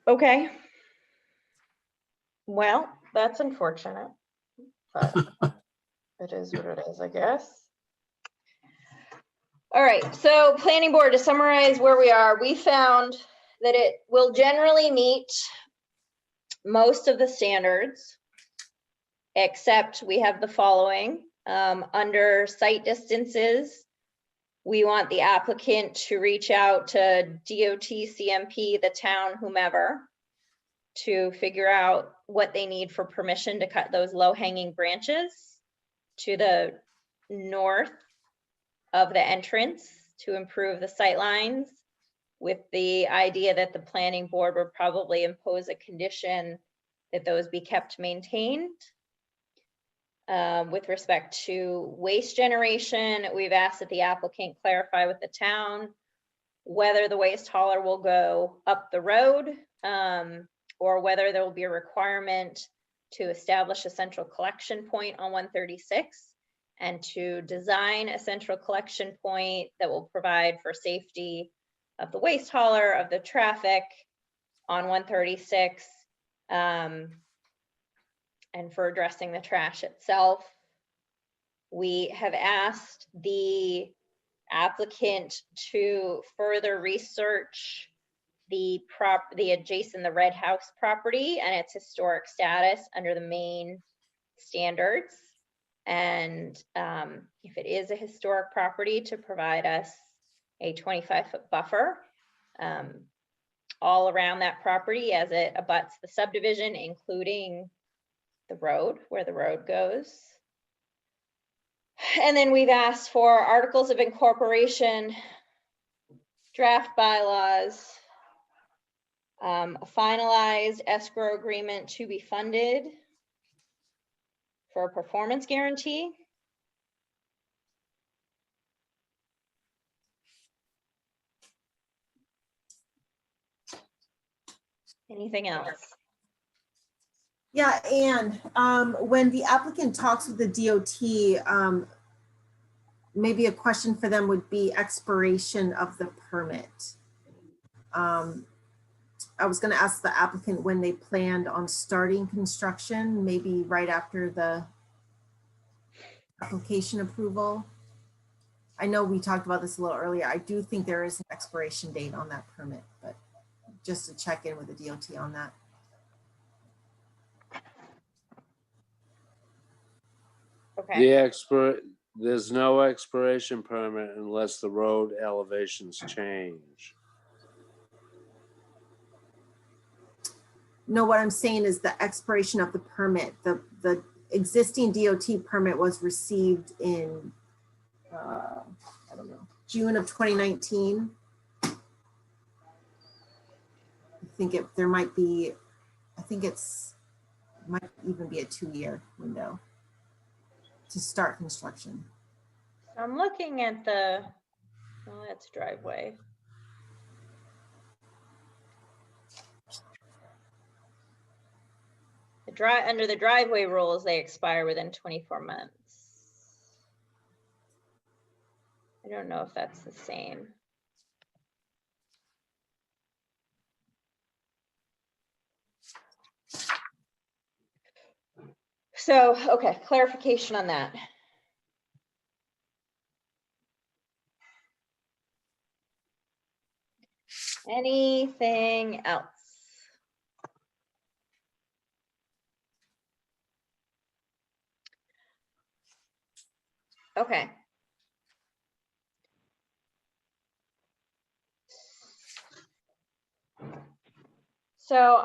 Okay. Well, that's unfortunate, but it is what it is, I guess. All right, so planning board, to summarize where we are, we found that it will generally meet most of the standards, except we have the following. Under site distances, we want the applicant to reach out to DOT, CMP, the town, whomever, to figure out what they need for permission to cut those low-hanging branches to the north of the entrance to improve the sight lines, with the idea that the planning board would probably impose a condition that those be kept maintained. With respect to waste generation, we've asked that the applicant clarify with the town whether the waste hauler will go up the road, or whether there will be a requirement to establish a central collection point on 136 and to design a central collection point that will provide for safety of the waste hauler, of the traffic on 136, and for addressing the trash itself. We have asked the applicant to further research the adjacent, the Red House property and its historic status under the main standards. And if it is a historic property, to provide us a 25-foot buffer all around that property as it abuts the subdivision, including the road, where the road goes. And then we've asked for articles of incorporation, draft bylaws, a finalized escrow agreement to be funded for a performance guarantee. Anything else? Yeah, and when the applicant talks with the DOT, maybe a question for them would be expiration of the permit. I was going to ask the applicant when they planned on starting construction, maybe right after the application approval. I know we talked about this a little earlier. I do think there is an expiration date on that permit, but just to check in with the DOT on that. Okay. There's no expiration permit unless the road elevations change. No, what I'm saying is the expiration of the permit. The existing DOT permit was received in, I don't know, June of 2019. I think there might be, I think it might even be a 2-year window to start construction. I'm looking at the, well, that's driveway. Under the driveway rules, they expire within 24 months. I don't know if that's the same. So, okay, clarification on that. Anything else? Okay. So,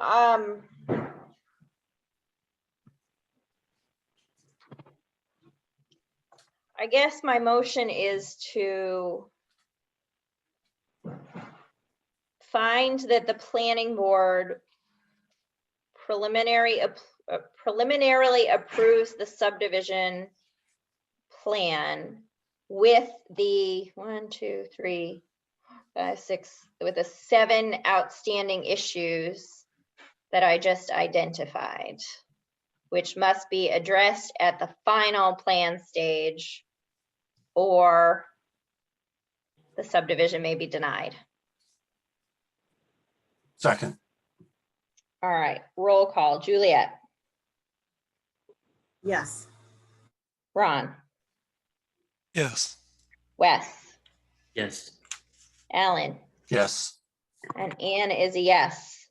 I guess my motion is to find that the planning board preliminarily approves the subdivision plan with the 1, 2, 3, 5, 6, with the 7 outstanding issues that I just identified. which must be addressed at the final plan stage, or the subdivision may be denied. Second, All right, roll call. Juliet, Yes. Ron, Yes. Wes, Yes. Alan, yes. and Anne is a yes.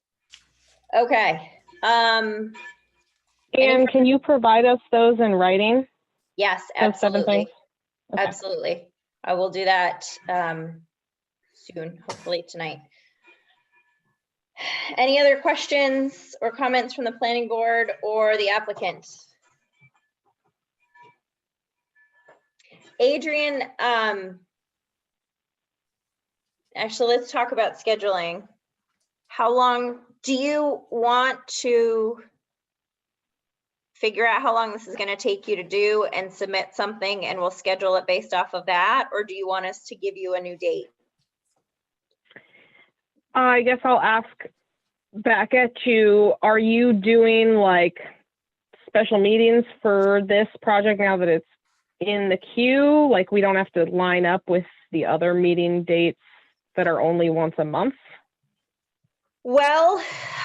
Okay, And can you provide us those in writing? yes, Those 7 absolutely. things? Okay. Absolutely. I will do that soon, hopefully tonight. Any other questions or comments from the planning board or the applicant? Adrian, actually, let's talk about scheduling. How long do you want to figure out how long this is going to take you to do and submit something, and we'll schedule it based off of that? Or do you want us to give you a new date? I guess I'll ask back at you, are you doing like special meetings for this project now that it's in the queue? Like we don't have to line up with the other meeting dates that are only once a month? Well,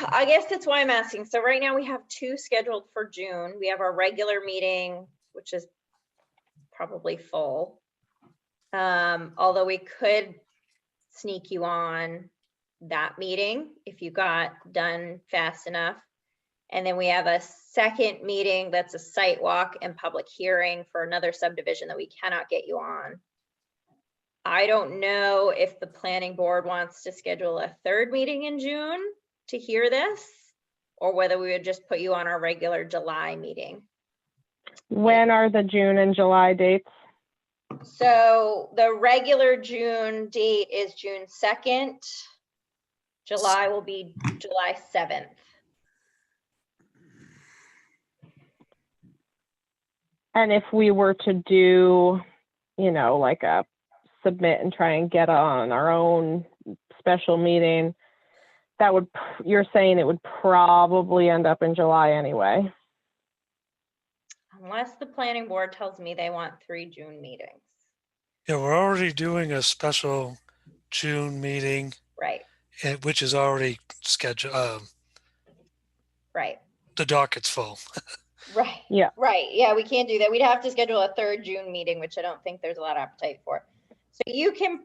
I guess that's why I'm asking. So right now we have 2 scheduled for June. We have our regular meeting, which is probably full. Although we could sneak you on that meeting if you got done fast enough. And then we have a second meeting that's a site walk and public hearing for another subdivision that we cannot get you on. I don't know if the planning board wants to schedule a 3rd meeting in June to hear this, or whether we would just put you on our regular July meeting. When are the June and July dates? So the regular June date is June 2nd. July will be July 7th. And if we were to do, you know, like a submit and try and get on our own special meeting, that would, you're saying it would probably end up in July anyway? Unless the planning board tells me they want 3 June meetings. Yeah, we're already doing a special June meeting, Right, which is already scheduled. right, The docket's full. right. Yeah. Right, yeah, we can't do that. We'd have to schedule a 3rd June meeting, which I don't think there's a lot of appetite for. So you can.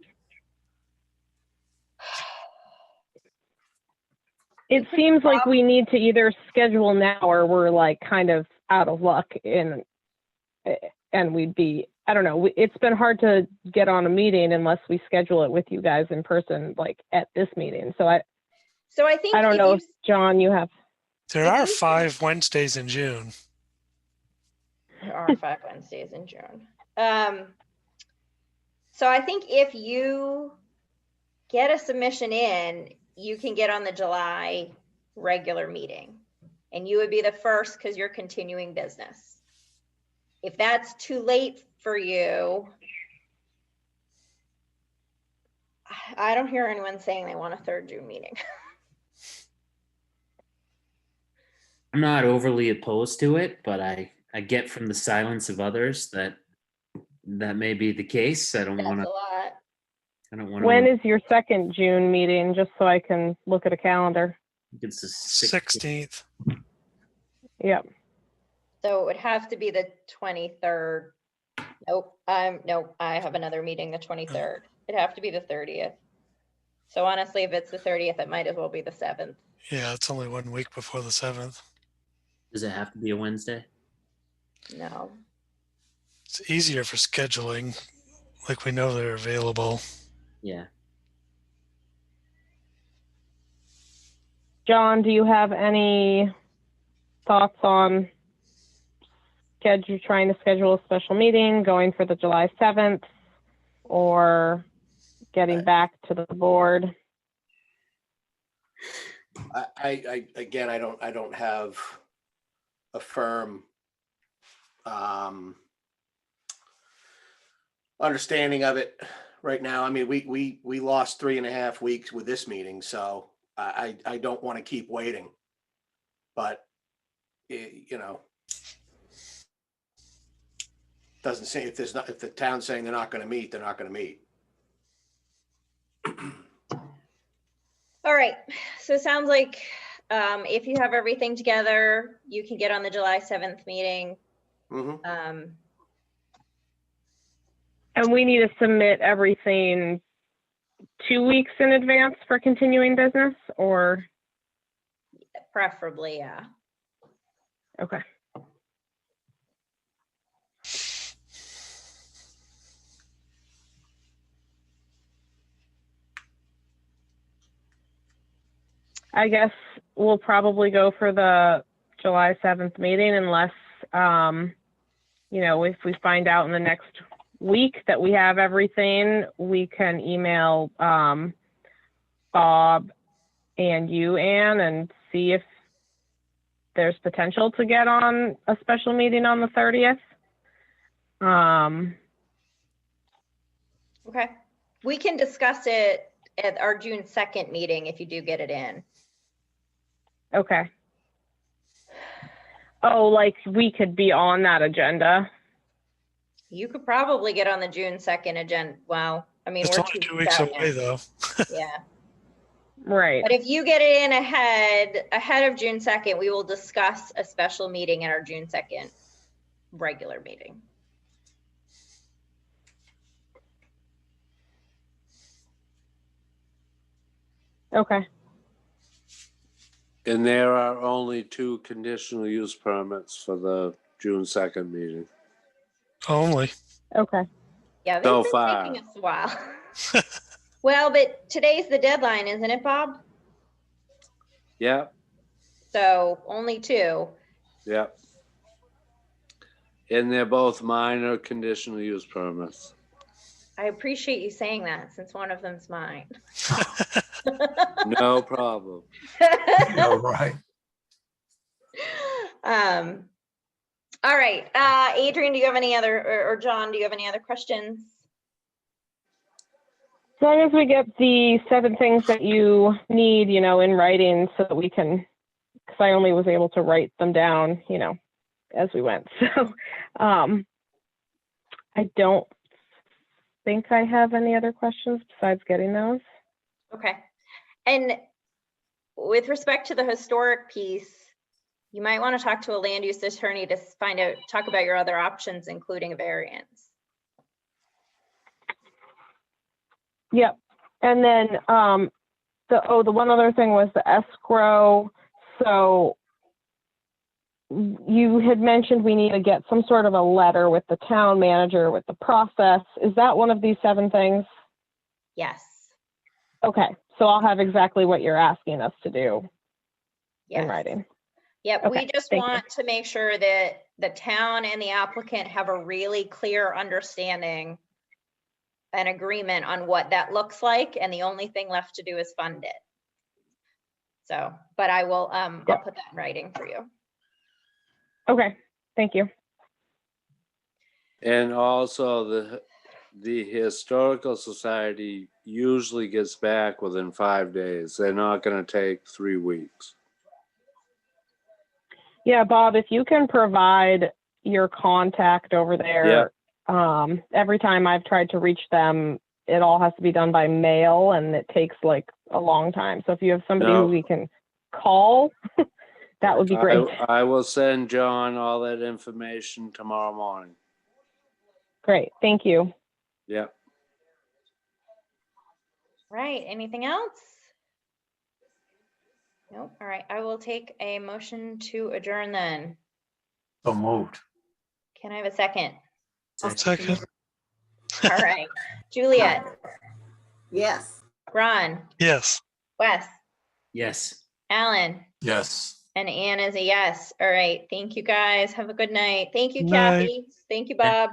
It seems like we need to either schedule now or we're like kind of out of luck and we'd be, I don't know, it's been hard to get on a meeting unless we schedule it with you guys in person, like at this meeting. So I think. I don't know if John, you have. There are 5 Wednesdays in June. There are 5 Wednesdays in June. So I think if you get a submission in, you can get on the July regular meeting. And you would be the first because you're continuing business. If that's too late for you, I don't hear anyone saying they want a 3rd June meeting. I'm not overly opposed to it, but I get from the silence of others that may be the case. I don't That's want a to. lot. I don't want to. When is your 2nd June meeting, just so I can look at a calendar? It's the 16th. Yep. So it would have to be the 23rd. Nope, nope, I have another meeting the 23rd. It'd have to be the 30th. So honestly, if it's the 30th, it might as well be the 7th. Yeah, it's only 1 week before the 7th. Does it have to be a Wednesday? No. It's easier for scheduling, like we know they're available. Yeah. John, do you have any thoughts on trying to schedule a special meeting, going for the July 7th, or getting back to the board? Again, I don't have a firm understanding of it right now. I mean, we lost 3.5 weeks with this meeting, so I don't want to keep waiting. But you know, doesn't say, if the town's saying they're not gonna meet, they're not gonna meet. All right, so it sounds like if you have everything together, you can get on the July 7th meeting. Mhm. And we need to submit everything 2 weeks in advance for continuing business, or, Preferably, yeah. okay. I guess we'll probably go for the July 7th meeting unless, you know, if we find out in the next week that we have everything, we can email Bob and you, Ann, and see if there's potential to get on a special meeting on the 30th. Okay, we can discuss it at our June 2nd meeting if you do get it in. Okay. Oh, like we could be on that agenda. You could probably get on the June 2nd agenda. Well, I mean, It's we're only 2 2 weeks weeks out away, now. though. Yeah, Right. but if you get it in ahead of June 2nd, we will discuss a special meeting at our June 2nd regular meeting. Okay. And there are only 2 conditional use permits for the June 2nd meeting. Only. Okay. Yeah, they've So been far. taking us a while. Well, but today's the deadline, isn't it, Bob? Yep, So only 2. yep. And they're both minor conditional use permits. I appreciate you saying that since one of them's mine. No problem. No, right. All right, Adrian, do you have any other, or John, do you have any other questions? As long as we get the 7 things that you need, you know, in writing so that we can, because I only was able to write them down, you know, as we went. So I don't think I have any other questions besides getting those. Okay. And with respect to the historic piece, you might want to talk to a land use attorney to talk about your other options, including a variance. Yep. And then the one other thing was the escrow. So you had mentioned we need to get some sort of a letter with the town manager with the process. Is that one of these 7 things? Yes. Okay. So I'll have exactly what you're asking us to do in Yes. writing. Yep, we Okay, just thank you. want to make sure that the town and the applicant have a really clear understanding and agreement on what that looks like, and the only thing left to do is fund it. So, but I will, I'll put that in writing for you. Okay. Thank you. And also the Historical Society usually gets back within 5 days. They're not gonna take 3 weeks. Yeah, Bob, if you can provide your contact over there. Every time I've tried to reach them, it all has to be done by mail and it takes like a long time. So if you have somebody No. who we can call, that would be great. I will send John all that information tomorrow morning. Great. Thank you. Yep. Right, anything else? Nope, all right, I will take a motion to adjourn then. So moved. Can I have a second? Second. All right, Juliet, Yes. Ron, Yes. Wes, Yes. Alan, Yes. and Ann is a yes. All right, thank you guys. Have a good night. Thank you, Night. Kathy. Thank you, Bob.